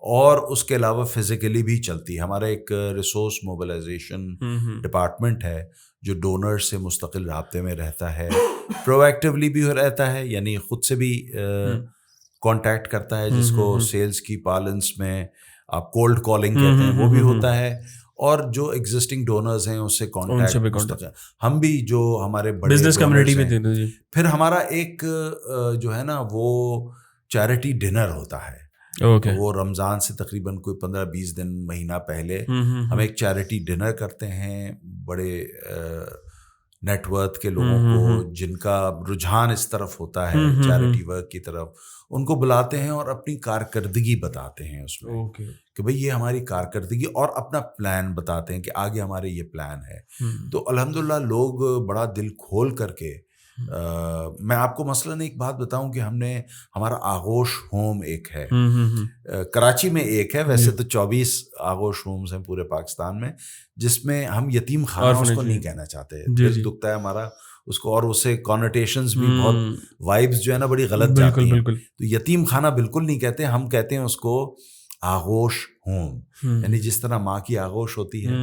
Speaker 2: اور اس کے علاوہ فزیکلی بھی چلتی ہے. ہمارا ایک ریسورس موبلائزیشن ڈپارٹمنٹ ہے جو ڈونر سے مستقل رابطے میں رہتا ہے, پرو ایکٹیولی بھی رہتا ہے, یعنی خود سے بھی کانٹیکٹ کرتا ہے, جس کو سیلز کی پارلنس میں آپ کولڈ کالنگ کہتے ہیں, وہ بھی ہوتا ہے. اور جو ایگزسٹنگ ڈونرز ہیں اس سے کانٹیکٹ, ہم بھی جو ہمارے بڑے
Speaker 1: بزنس کمیونٹی میں.
Speaker 2: پھر ہمارا ایک جو ہے نا وہ چیریٹی ڈنر ہوتا ہے. وہ رمضان سے تقریباً کوئی 15-20 دن مہینہ پہلے ہم ایک چیریٹی ڈنر کرتے ہیں بڑے نیٹ ورتھ کے لوگوں کو جن کا رجحان اس طرف ہوتا ہے چیریٹی ورک کی طرف, ان کو بلاتے ہیں اور اپنی کارکردگی بتاتے ہیں اس میں کہ بھئی یہ ہماری کارکردگی, اور اپنا پلان بتاتے ہیں کہ آگے ہمارے یہ پلان ہے. تو الحمدللہ لوگ بڑا دل کھول کر کے, میں آپ کو مثلاً ایک بات بتاؤں کہ ہم نے ہمارا آغوش ہوم ایک ہے کراچی میں, ایک ہے, ویسے تو 24 آغوش ہومز ہیں پورے پاکستان میں, جس میں ہم یتیم خانہ اس کو نہیں کہنا چاہتے, دل دکھتا ہے ہمارا اس کو, اور اسے کانوٹیشنز بھی بہت وائبز جو ہے نا بڑی غلط جاتی ہیں. تو یتیم خانہ بالکل نہیں کہتے, ہم کہتے ہیں اس کو آغوش ہوم, یعنی جس طرح ماں کی آغوش ہوتی ہے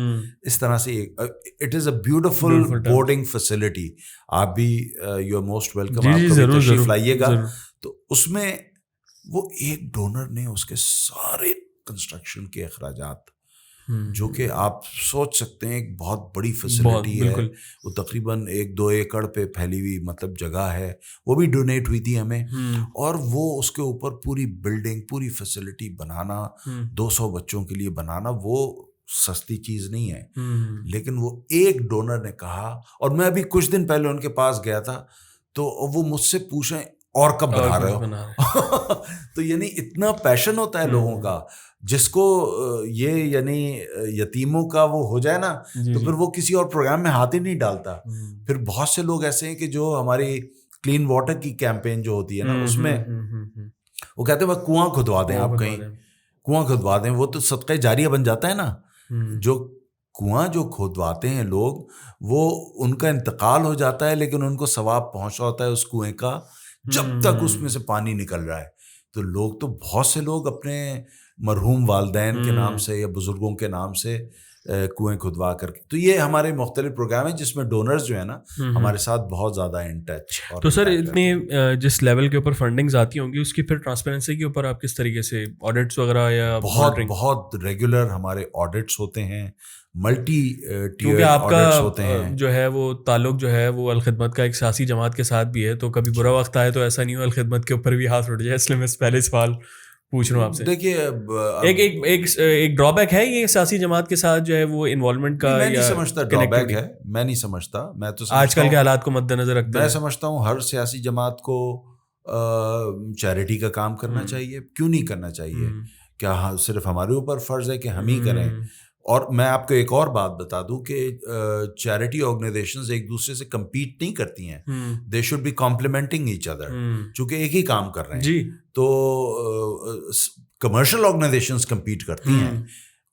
Speaker 2: اس طرح سے it is a beautiful boarding facility. آپ بھی یو آر موسٹ ویلکم, آپ کبھی تشریف لائیے گا. تو اس میں وہ ایک ڈونر نے اس کے سارے کنسٹرکشن کے اخراجات, جو کہ آپ سوچ سکتے ہیں ایک بہت بڑی فیسلٹی ہے, وہ تقریباً 1-2 ایکڑ پہ پھیلی ہوئی مطلب جگہ ہے, وہ بھی ڈونیٹ ہوئی تھی ہمیں. اور وہ اس کے اوپر پوری بلڈنگ, پوری فیسلٹی بنانا, 200 بچوں کے لیے بنانا, وہ سستی چیز نہیں ہے. لیکن وہ ایک ڈونر نے کہا, اور میں ابھی کچھ دن پہلے ان کے پاس گیا تھا, تو وہ مجھ سے پوچھیں اور کب بنا رہے ہو. تو یعنی اتنا پیشن ہوتا ہے لوگوں کا, جس کو یہ یعنی یتیموں کا وہ ہو جائے نا, تو پھر وہ کسی اور پروگرام میں ہاتھ ہی نہیں ڈالتا. پھر بہت سے لوگ ایسے ہیں کہ جو ہماری کلین واٹر کی کیمپین جو ہوتی ہے نا, اس میں وہ کہتے ہیں بس کنواں کھدوا دیں, آپ کہیں کنواں کھدوا دیں, وہ تو صدقہ جاریہ بن جاتا ہے نا. جو کنواں جو کھودواتے ہیں لوگ, وہ ان کا انتقال ہو جاتا ہے, لیکن ان کو ثواب پہنچا ہوتا ہے اس کنویں کا جب تک اس میں سے پانی نکل رہا ہے. تو لوگ تو بہت سے لوگ اپنے مرحوم والدین کے نام سے یا بزرگوں کے نام سے کنویں کھدوا کر کے, تو یہ ہمارے مختلف پروگرام ہیں جس میں ڈونرز جو ہے نا ہمارے ساتھ بہت زیادہ ان ٹچ.
Speaker 1: تو سر اتنی جس لیول کے اوپر فنڈنگز آتی ہوں گی, اس کی پھر ٹرانسپیرنسی کے اوپر آپ کس طریقے سے آڈٹس وغیرہ یا
Speaker 2: بہت ریگولر ہمارے آڈٹس ہوتے ہیں, ملٹی
Speaker 1: کیونکہ آپ کا جو ہے وہ تعلق جو ہے وہ الخدمت کا ایک سیاسی جماعت کے ساتھ بھی ہے, تو کبھی برا وقت آئے تو ایسا نہیں ہو الخدمت کے اوپر بھی ہاتھ اٹھ جائے, اس لیے میں پہلے سوال پوچھ رہا ہوں آپ سے.
Speaker 2: دیکھیے
Speaker 1: ایک ڈرا بیک ہے یہ سیاسی جماعت کے ساتھ جو ہے وہ انوالومنٹ کا,
Speaker 2: میں نہیں سمجھتا ڈرا بیک ہے, میں نہیں سمجھتا. میں تو
Speaker 1: آج کل کے حالات کو مد نظر رکھتے
Speaker 2: میں سمجھتا ہوں ہر سیاسی جماعت کو چیریٹی کا کام کرنا چاہیے. کیوں نہیں کرنا چاہیے؟ کیا صرف ہمارے اوپر فرض ہے کہ ہم ہی کریں؟ اور میں آپ کو ایک اور بات بتا دوں کہ چیریٹی آرگنائزیشنز ایک دوسرے سے کمپیٹ نہیں کرتی ہیں, they should be complementing each other, چونکہ ایک ہی کام کر رہے ہیں. تو کمرشل آرگنائزیشنز کمپیٹ کرتی ہیں,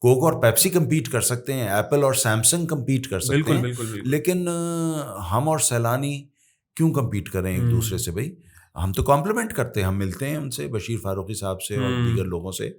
Speaker 2: کوک اور پیپسی کمپیٹ کر سکتے ہیں, ایپل اور سیمسنگ کمپیٹ کر سکتے ہیں, لیکن ہم اور سیلانی کیوں کمپیٹ کریں ایک دوسرے سے؟ بھائی ہم تو کمپلیمنٹ کرتے ہیں, ہم ملتے ہیں ان سے, بشیر فاروقی صاحب سے اور دیگر لوگوں سے.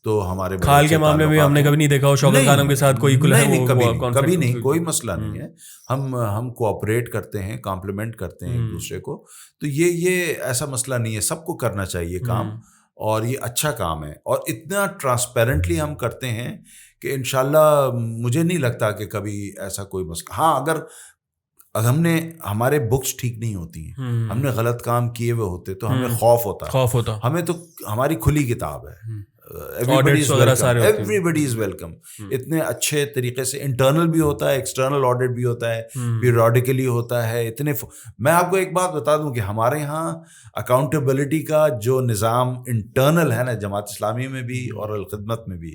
Speaker 2: تو ہمارے
Speaker 1: کھال کے معاملے میں ہم نے کبھی نہیں دیکھا ہو شوکت خانم کے ساتھ کوئی
Speaker 2: کبھی نہیں, کوئی مسئلہ نہیں ہے. ہم کوآپریٹ کرتے ہیں, کمپلیمنٹ کرتے ہیں ایک دوسرے کو. تو یہ ایسا مسئلہ نہیں ہے, سب کو کرنا چاہیے کام, اور یہ اچھا کام ہے, اور اتنا ٹرانسپیرنٹلی ہم کرتے ہیں کہ انشاءاللہ مجھے نہیں لگتا کہ کبھی ایسا کوئی مسئلہ. ہاں اگر ہم نے ہمارے بکس ٹھیک نہیں ہوتی ہیں, ہم نے غلط کام کیے ہوئے ہوتے تو ہمیں خوف ہوتا. ہمیں تو ہماری کھلی کتاب ہے, ایوری از ویلکم. اتنے اچھے طریقے سے انٹرنل بھی ہوتا ہے, ایکسٹرنل آڈٹ بھی ہوتا ہے, پیریوڈیکلی ہوتا ہے. میں آپ کو ایک بات بتا دوں کہ ہمارے ہاں اکاؤنٹیبلٹی کا جو نظام انٹرنل ہے نا, جماعت اسلامی میں بھی اور الخدمت میں بھی,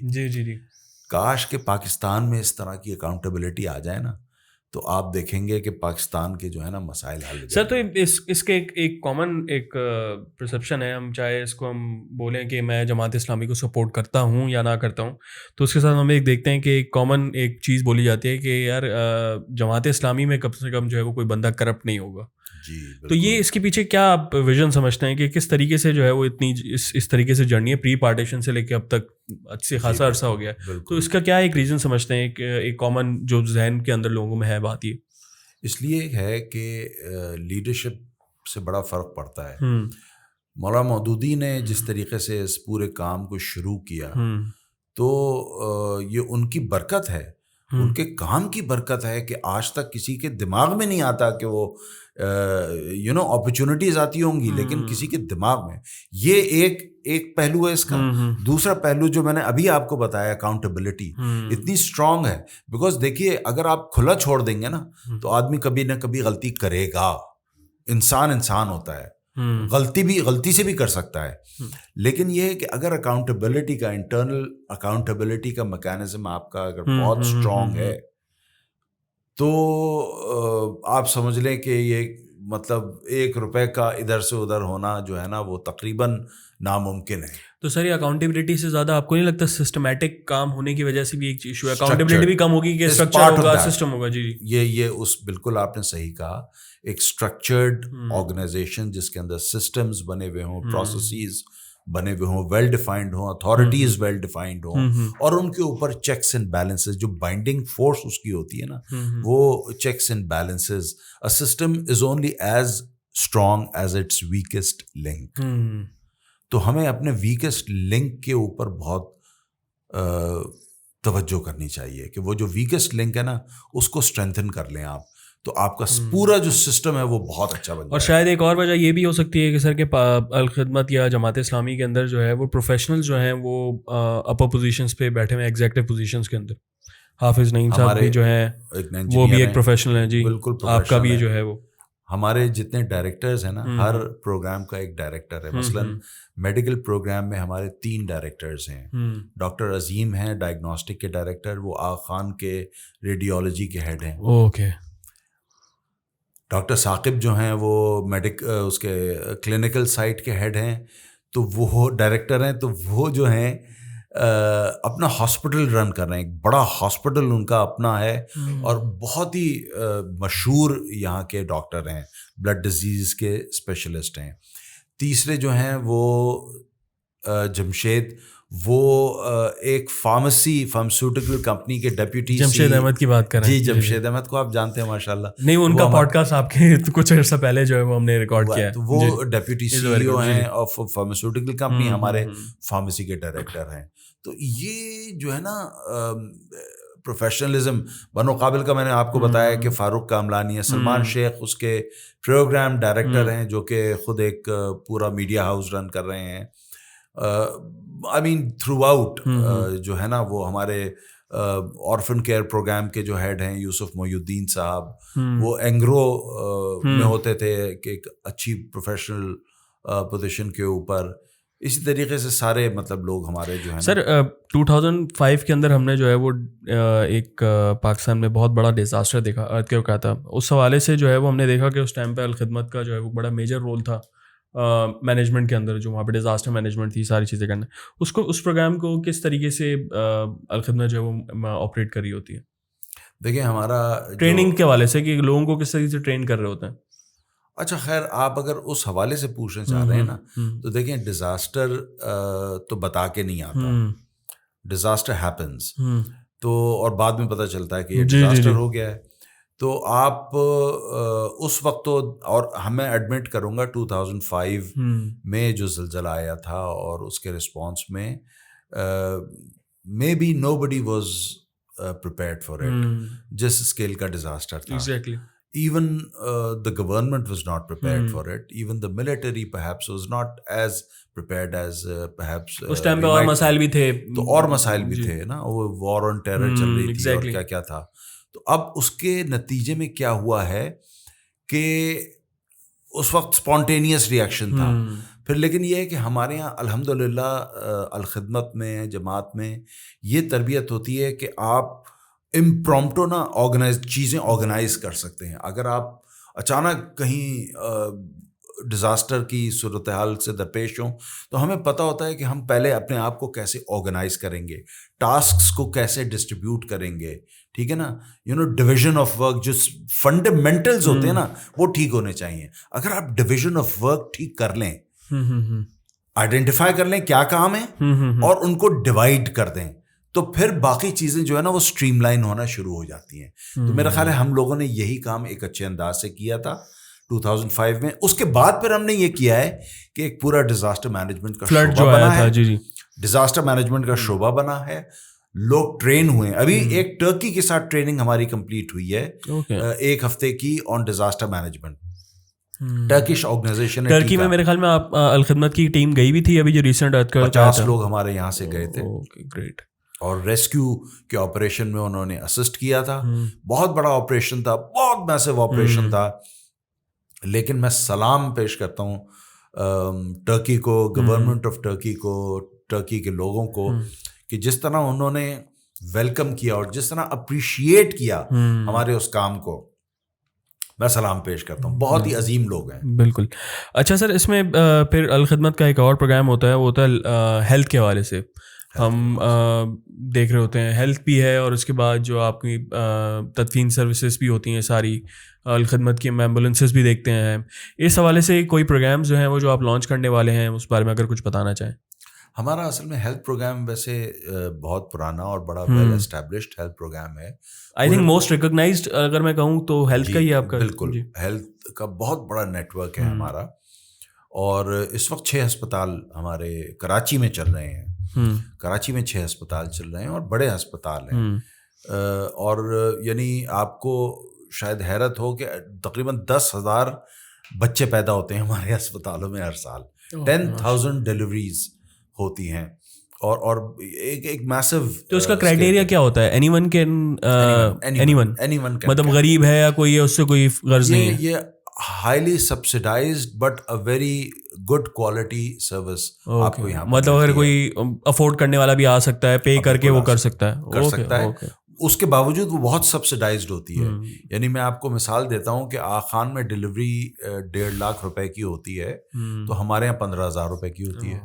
Speaker 2: کاش کہ پاکستان میں اس طرح کی اکاؤنٹیبلٹی آ جائے نا, تو آپ دیکھیں گے کہ پاکستان کے جو ہے نا مسائل حل.
Speaker 1: سر تو اس کے ایک کامن ایک پرسیپشن ہے, ہم چاہے اس کو ہم بولیں کہ میں جماعت اسلامی کو سپورٹ کرتا ہوں یا نہ کرتا ہوں, تو اس کے ساتھ ہم ایک دیکھتے ہیں کہ ایک کامن ایک چیز بولی جاتی ہے کہ یار جماعت اسلامی میں کم سے کم جو ہے وہ کوئی بندہ کرپٹ نہیں ہوگا. تو یہ اس کے پیچھے کیا آپ ویژن سمجھتے ہیں کہ کس طریقے سے جو ہے وہ اتنی اس طریقے سے جرنی ہے پری پارٹیشن سے لے کے اب تک اچھے خاصا عرصہ ہو گیا, تو اس کا کیا ایک ریزن سمجھتے ہیں کہ ایک کامن جو ذہن کے اندر لوگوں میں ہے بات یہ؟
Speaker 2: اس لیے ہے کہ لیڈرشپ سے بڑا فرق پڑتا ہے. مولانا مودودی نے جس طریقے سے اس پورے کام کو شروع کیا تو یہ ان کی برکت ہے, ان کے کام کی برکت ہے کہ آج تک کسی کے دماغ میں نہیں آتا کہ وہ اپرچونٹیز آتی ہوں گی, لیکن کسی کے دماغ میں یہ ایک پہلو ہے اس کا. دوسرا پہلو جو میں نے ابھی آپ کو بتایا, اکاؤنٹیبلٹی اتنی اسٹرانگ ہے. بیکاز دیکھیے اگر آپ کھلا چھوڑ دیں گے نا تو آدمی کبھی نہ کبھی غلطی کرے گا. انسان ہوتا ہے, غلطی سے بھی کر سکتا ہے. لیکن یہ ہے کہ اگر اکاؤنٹیبلٹی کا انٹرنل اکاؤنٹیبلٹی کا میکینزم آپ کا اگر بہت اسٹرانگ ہے تو آپ سمجھ لیں کہ یہ مطلب $1 کا ادھر سے ادھر ہونا جو ہے نا وہ تقریباً ناممکن ہے.
Speaker 1: تو سر یہ اکاؤنٹیبلٹی سے زیادہ آپ کو نہیں لگتا سسٹمیٹک کام ہونے کی وجہ سے بھی ایک ایشو ہے, اکاؤنٹیبلٹی بھی کم ہوگی کہ اسٹرکچر ہوگا, سسٹم ہوگا. جی
Speaker 2: یہ اس بالکل آپ نے صحیح کہا. ایک اسٹرکچرڈ آرگنائزیشن جس کے اندر سسٹمز بنے ہوئے ہوں, پروسیسز بنے ہوئے ہوں, ویل ڈیفائنڈ ہوں, اتھارٹیز ویل ڈیفائنڈ ہوں, اور ان کے اوپر چیکس اینڈ بیلنسز, جو بائنڈنگ فورس اس کی ہوتی ہے نا وہ checks and balances. A system is only as strong as its weakest link. تو ہمیں اپنے ویکسٹ لنک کے اوپر بہت توجہ کرنی چاہیے کہ وہ جو ویکسٹ لنک ہے نا اس کو اسٹرینتھن کر لیں آپ, تو آپ کا پورا جو سسٹم ہے وہ بہت اچھا بن جائے.
Speaker 1: اور شاید ایک اور وجہ یہ بھی ہو سکتی ہے کہ سر کہ الخدمت یا جماعت اسلامی کے اندر جو ہے وہ پروفیشنل جو ہیں وہ اپر پوزیشنز پہ بیٹھے ہوئے ہیں, ایگزیکٹو پوزیشنز کے اندر. حافظ نعیم صاحب بھی جو ہیں وہ بھی ایک پروفیشنل ہیں. جی بالکل, آپ کا بھی جو ہے وہ
Speaker 2: ہمارے جتنے ڈائریکٹرز ہیں نا, ہر پروگرام کا ایک ڈائریکٹر ہے. مثلاً میڈیکل پروگرام میں ہمارے 3 ڈائریکٹرز ہیں. ڈاکٹر عظیم ہیں ڈائگنوسٹک کے ڈائریکٹر, وہ آغا خان کے ریڈیولوجی کے ہیڈ ہیں.
Speaker 1: اوکے.
Speaker 2: ڈاکٹر ثاقب جو ہیں وہ اس کے کلینکل سائٹ کے ہیڈ ہیں, تو وہ ڈائریکٹر ہیں. تو وہ جو ہیں اپنا ہاسپٹل رن کر رہے ہیں, ایک بڑا ہاسپٹل ان کا اپنا ہے, اور بہت ہی مشہور یہاں کے ڈاکٹر ہیں, بلڈ ڈیزیز کے اسپیشلسٹ ہیں. تیسرے جو ہیں وہ جمشید, وہ ایک فارماسیوٹیکل کمپنی کے ڈیپیوٹی.
Speaker 1: جمشید احمد کی بات کر رہے ہیں.
Speaker 2: جی جمشید احمد کو آپ جانتے ہیں ماشاء اللہ.
Speaker 1: نہیں, ان کا پوڈ کاسٹ آپ کے کچھ عرصہ پہلے جو ہے وہ ہم نے ریکارڈ کیا ہے.
Speaker 2: تو وہ ڈیپیوٹی CEO ہیں آف فارماسیوٹیکل کمپنی, ہمارے فارمیسی کے ڈائریکٹر ہیں. تو یہ جو ہے نا پروفیشنلزم بنو قابل کا میں نے آپ کو بتایا کہ فاروق کاملانی ہے. سلمان شیخ اس کے پروگرام ڈائریکٹر ہیں, جو کہ خود ایک پورا میڈیا ہاؤس رن کر رہے ہیں. آئی مین تھرو آؤٹ جو ہے نا وہ ہمارے آرفن کیئر پروگرام کے جو ہیڈ ہیں یوسف محی الدین صاحب, وہ اینگرو میں ہوتے تھے کہ ایک اچھی پروفیشنل پوزیشن کے اوپر. اسی طریقے سے سارے مطلب لوگ ہمارے جو ہیں.
Speaker 1: سر 2005 کے اندر ہم نے جو ہے وہ ایک پاکستان میں بہت بڑا ڈیزاسٹر دیکھا, ارتھکویک آیا تھا. اس حوالے سے جو ہے وہ ہم نے دیکھا کہ اس ٹائم پہ الخدمت کا جو ہے وہ بڑا میجر رول تھا مینجمنٹ کے اندر, جو وہاں پہ ڈیزاسٹر مینجمنٹ تھی, ساری چیزیں کرنا. اس پروگرام کو کس طریقے سے الخدمت جو ہے وہ آپریٹ کر رہی ہوتی ہے؟
Speaker 2: دیکھیں ہمارا
Speaker 1: ٹریننگ کے حوالے سے کہ لوگوں کو کس طریقے سے ٹرین کر رہے ہوتے ہیں.
Speaker 2: اچھا خیر, آپ اگر اس حوالے سے پوچھنا چاہ رہے ہیں نا تو دیکھیں ڈیزاسٹر تو بتا کے نہیں آتا, ڈیزاسٹر ہیپنز, تو اور بعد میں پتہ چلتا ہے کہ یہ ڈیزاسٹر ہو گیا ہے. تو آپ اس وقت تو, اور میں ایڈمٹ کروں گا 2005 میں جو زلزلہ آیا تھا اور اس کے رسپانس میں maybe nobody was prepared for it, جس اسکیل کا ڈیزاسٹر تھا. Even the government was not prepared for it. Even the military perhaps was not as prepared as perhaps
Speaker 1: us time پہ اور مسائل بھی تھے,
Speaker 2: تو اور مسائل بھی تھے نا, وہ وار آن ٹیرر چل رہی تھی اور کیا کیا تھا. تو اب اس کے نتیجے میں کیا ہوا ہے کہ اس وقت اسپونٹینیس ریئیکشن تھا. پھر لیکن یہ ہے کہ ہمارے یہاں الحمدللہ الخدمت میں, جماعت میں یہ تربیت ہوتی ہے کہ آپ امپرومپٹو نا چیزیں آرگنائز کر سکتے ہیں. اگر آپ اچانک کہیں ڈیزاسٹر کی صورتحال سے درپیش ہوں تو ہمیں پتہ ہوتا ہے کہ ہم پہلے اپنے آپ کو کیسے آرگنائز کریں گے, ٹاسکس کو کیسے ڈسٹریبیوٹ کریں گے, ٹھیک ہے نا. ڈویژن آف ورک, جو فنڈامنٹلز ہوتے ہیں نا وہ ٹھیک ہونے چاہیے. اگر آپ ڈویژن آف ورک ٹھیک کر لیں, آئیڈینٹیفائی کر لیں کیا کام ہے اور ان کو ڈیوائڈ کر دیں, تو پھر باقی چیزیں جو ہے نا وہ اسٹریم لائن ہونا شروع ہو جاتی ہیں. تو میرا خیال ہے ہم لوگوں نے یہی کام ایک اچھے انداز سے کیا تھا. 2005 میں. اس کے بعد پھر ہم نے یہ کیا ہے کہ ایک پورا ڈیزاسٹر مینجمنٹ کا
Speaker 1: شعبہ بنا ہے. جی جی,
Speaker 2: ڈیزاسٹر مینجمنٹ کا شعبہ بنا ہے, لوگ ٹرین ہوئے. ابھی ایک ٹرکی کے ساتھ ٹریننگ ہماری کمپلیٹ ہوئی ہے 1 ہفتے کی آن ڈیزاسٹر مینجمنٹ. ٹرکش آرگنائزیشن ہے.
Speaker 1: ٹرکی میں میرے خیال میں آپ الخدمت کی ٹیم گئی بھی تھی ابھی جو ریسنٹ
Speaker 2: 50 لوگ ہمارے یہاں سے گئے تھے.
Speaker 1: گریٹ.
Speaker 2: اور ریسکیو کے آپریشن میں انہوں نے اسسٹ کیا تھا. بہت بڑا آپریشن تھا, بہت میسو آپریشن تھا. لیکن میں سلام پیش کرتا ہوں ٹرکی کو, گورنمنٹ آف ٹرکی کو, ٹرکی کے لوگوں کو, کہ جس طرح انہوں نے ویلکم کیا اور جس طرح اپریشیٹ کیا ہمارے اس کام کو, میں سلام پیش کرتا ہوں. بہت ہی عظیم لوگ ہیں.
Speaker 1: بالکل. اچھا سر, اس میں پھر الخدمت کا ایک اور پروگرام ہوتا ہے, وہ ہوتا ہے ہیلتھ کے حوالے سے. ہم دیکھ رہے ہوتے ہیں ہیلتھ بھی ہے, اور اس کے بعد جو آپ کی تدفین سروسز بھی ہوتی ہیں ساری, الخدمت کی ایمبولینسز بھی دیکھتے ہیں. اس حوالے سے کوئی پروگرامز جو ہیں وہ جو آپ لانچ کرنے والے ہیں, اس بارے میں اگر کچھ بتانا چاہیں.
Speaker 2: ہمارا اصل میں ہیلتھ پروگرام ویسے بہت پرانا اور بڑا ویل اسٹیبلشڈ ہیلتھ پروگرام ہے.
Speaker 1: آئی تھنک موسٹ ریکگنائزڈ اگر میں کہوں تو ہیلتھ کا ہی آپ کا.
Speaker 2: بالکل, ہیلتھ کا بہت بڑا نیٹ ورک ہے ہمارا. اور اس وقت 6 ہسپتال ہمارے کراچی میں چل رہے ہیں. کراچی میں 6 ہسپتال چل رہے ہیں اور بڑے ہسپتال ہیں. اور یعنی آپ کو شاید حیرت ہو کہ تقریباً 10,000 بچے پیدا ہوتے ہیں ہمارے ہسپتالوں میں ہر سال. 10,000 ڈیلیوریز ہوتی ہیں. اور ایک میسو.
Speaker 1: تو اس کا کرائٹیریا کیا ہوتا ہے؟ اینی ون کین, مطلب غریب ہے یا کوئی ہے, اس سے کوئی غرض نہیں ہے.
Speaker 2: یہ highly subsidised but a very good quality service آپ کو یہاں,
Speaker 1: مطلب اگر کوئی افورڈ کرنے والا بھی آ سکتا ہے, پے کر کے وہ کر سکتا ہے.
Speaker 2: اس کے باوجود وہ بہت سبسڈائزڈ ہوتی ہے. یعنی میں آپ کو مثال دیتا ہوں کہ آغا خان میں ڈلیوری 1.5 لاکھ روپے کی ہوتی ہے, تو ہمارے یہاں 15,000 روپے کی ہوتی ہے.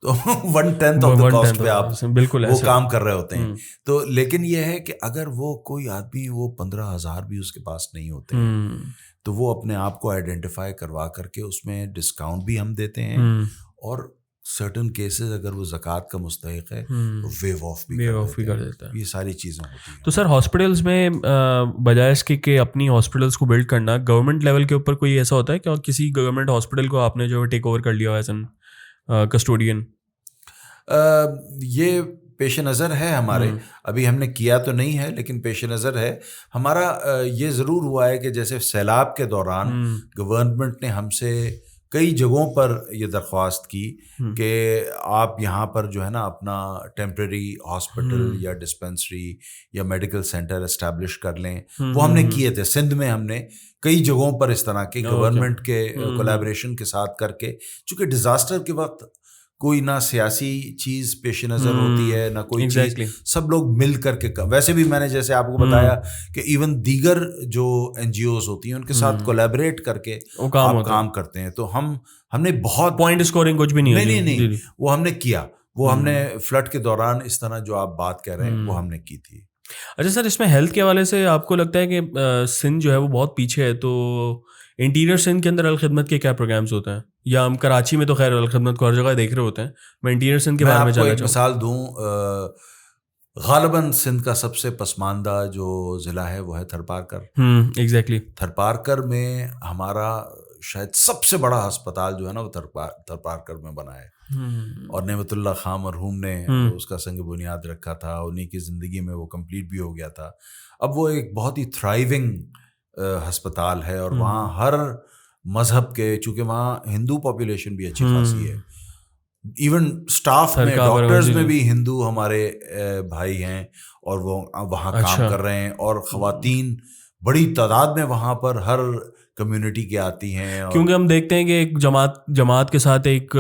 Speaker 2: تو 1/10 آف دا کاسٹ پہ آپ
Speaker 1: بالکل
Speaker 2: وہ کام کر رہے ہوتے ہیں. تو لیکن یہ ہے کہ اگر وہ کوئی آدمی وہ 15,000 بھی اس کے پاس نہیں ہوتے, تو وہ اپنے آپ کو آئیڈینٹیفائی کروا کر کے اس میں ڈسکاؤنٹ بھی ہم دیتے ہیں. اور سرٹن کیسز اگر وہ زکوٰۃ کا مستحق ہے تو ویو آف بھی کر دیتا ہے. یہ ساری چیزیں ہوتی ہیں.
Speaker 1: تو سر ہاسپٹلس میں بجائے اس کے اپنی ہاسپٹلس کو بلڈ کرنا, گورنمنٹ لیول کے اوپر کوئی ایسا ہوتا ہے کہ کسی گورنمنٹ ہاسپٹل کو آپ نے جو ٹیک اوور کر لیا ہو ایز این کسٹوڈین؟
Speaker 2: یہ پیش نظر ہے ہمارے. ابھی ہم نے کیا تو نہیں ہے, لیکن پیش نظر ہے ہمارا. یہ ضرور ہوا ہے کہ جیسے سیلاب کے دوران گورنمنٹ نے ہم سے کئی جگہوں پر یہ درخواست کی کہ آپ یہاں پر جو ہے نا اپنا ٹیمپرری ہاسپٹل یا ڈسپینسری یا میڈیکل سینٹر اسٹیبلش کر لیں. وہ ہم نے کیے تھے. سندھ میں ہم نے کئی جگہوں پر اس طرح کے گورنمنٹ کے کولیبریشن کے ساتھ کر کے, چونکہ ڈیزاسٹر کے وقت کوئی نہ سیاسی چیز پیش نظر ہوتی ہے نہ کوئی چیز, سب لوگ مل کر کے. ویسے بھی میں نے جیسے آپ کو بتایا کہ ایون دیگر جو NGOs ہوتی ہیں ان کے ساتھ کولیبریٹ کر کے آپ کام کرتے ہیں. تو ہم نے بہت
Speaker 1: پوائنٹ اسکورنگ کچھ بھی
Speaker 2: نہیں, وہ ہم نے کیا. وہ ہم نے فلڈ کے دوران اس طرح جو آپ بات کر رہے ہیں وہ ہم نے کی تھی.
Speaker 1: اچھا سر, اس میں ہیلتھ کے حوالے سے آپ کو لگتا ہے کہ سندھ جو ہے وہ بہت پیچھے ہے, تو انٹیریئر سندھ کے اندر الخدمت کے کیا پروگرامز ہوتے ہیں؟ یا ہم کراچی میں تو خیر الخدمت کو ہر جگہ دیکھ رہے ہوتے ہیں, میں انٹیریئر سندھ کے بارے میں جاننا چاہوں.
Speaker 2: مثال دوں, غالباً سندھ کا سب سے پسماندہ جو ضلع ہے وہ ہے تھرپارکر.
Speaker 1: ایگزیکٹلی.
Speaker 2: تھرپارکر میں ہمارا شاید سب سے بڑا ہسپتال جو ہے نا وہ تھرپارکر میں بنا ہے. اور نعمت اللہ خان مرحوم نے اس کا سنگ بنیاد رکھا تھا. انہیں کی زندگی میں وہ کمپلیٹ بھی ہو گیا تھا. اب وہ ایک بہت ہی تھرائیونگ ہسپتال ہے, اور وہاں ہر مذہب کے, چونکہ وہاں ہندو پاپولیشن بھی اچھی خاصی ہے, ایون اسٹاف میں ڈاکٹرز میں بھی ہندو ہمارے بھائی ہیں, اور وہ وہاں کام کر رہے ہیں. اور خواتین بڑی تعداد میں وہاں پر ہر کمیونٹی کے آتی ہیں.
Speaker 1: کیونکہ ہم دیکھتے ہیں کہ ایک جماعت کے ساتھ ایک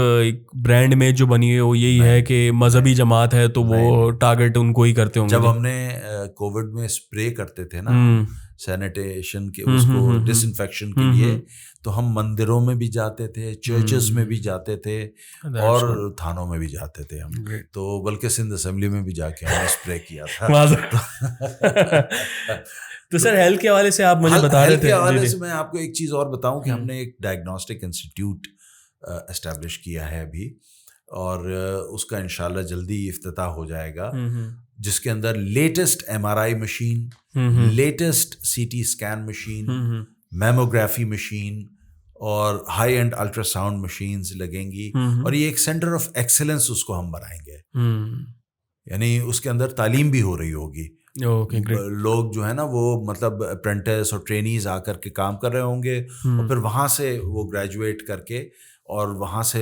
Speaker 1: برانڈ امیج جو بنی ہے وہ یہی ہے کہ مذہبی جماعت ہے, تو وہ ٹارگٹ ان کو ہی کرتے ہوں گے.
Speaker 2: جب ہم نے کووڈ میں اسپرے کرتے تھے نا سینیٹیشن کے, اس کو ڈس انفیکشن کے لیے, تو ہم مندروں میں بھی جاتے تھے, چرچز میں بھی جاتے تھے, اور تھانوں میں بھی جاتے تھے ہم. تو بلکہ سندھ اسمبلی میں بھی جا کے ہم نے اسپرے کیا تھا.
Speaker 1: تو سر ہیلتھ کے حوالے سے آپ مجھے بتا رہے تھے.
Speaker 2: کے حوالے سے میں آپ کو ایک چیز اور بتاؤں کہ ہم نے ایک ڈائگنوسٹک انسٹیٹیوٹ اسٹیبلش کیا ہے ابھی, اور اس کا انشاءاللہ جلدی افتتاح ہو جائے گا, جس کے اندر latest MRI machine, latest CT scan machine, mammography machine اور high end ultrasound machines لگیں گی, اور یہ ایک سینٹر آف ایکسلنس اس کو ہم بنائیں گے. یعنی اس کے اندر تعلیم بھی ہو رہی ہوگی, لوگ جو ہے نا وہ مطلب اپرینٹس اور ٹرینیز آ کر کے کام کر رہے ہوں گے, اور پھر وہاں سے وہ گریجویٹ کر کے اور وہاں سے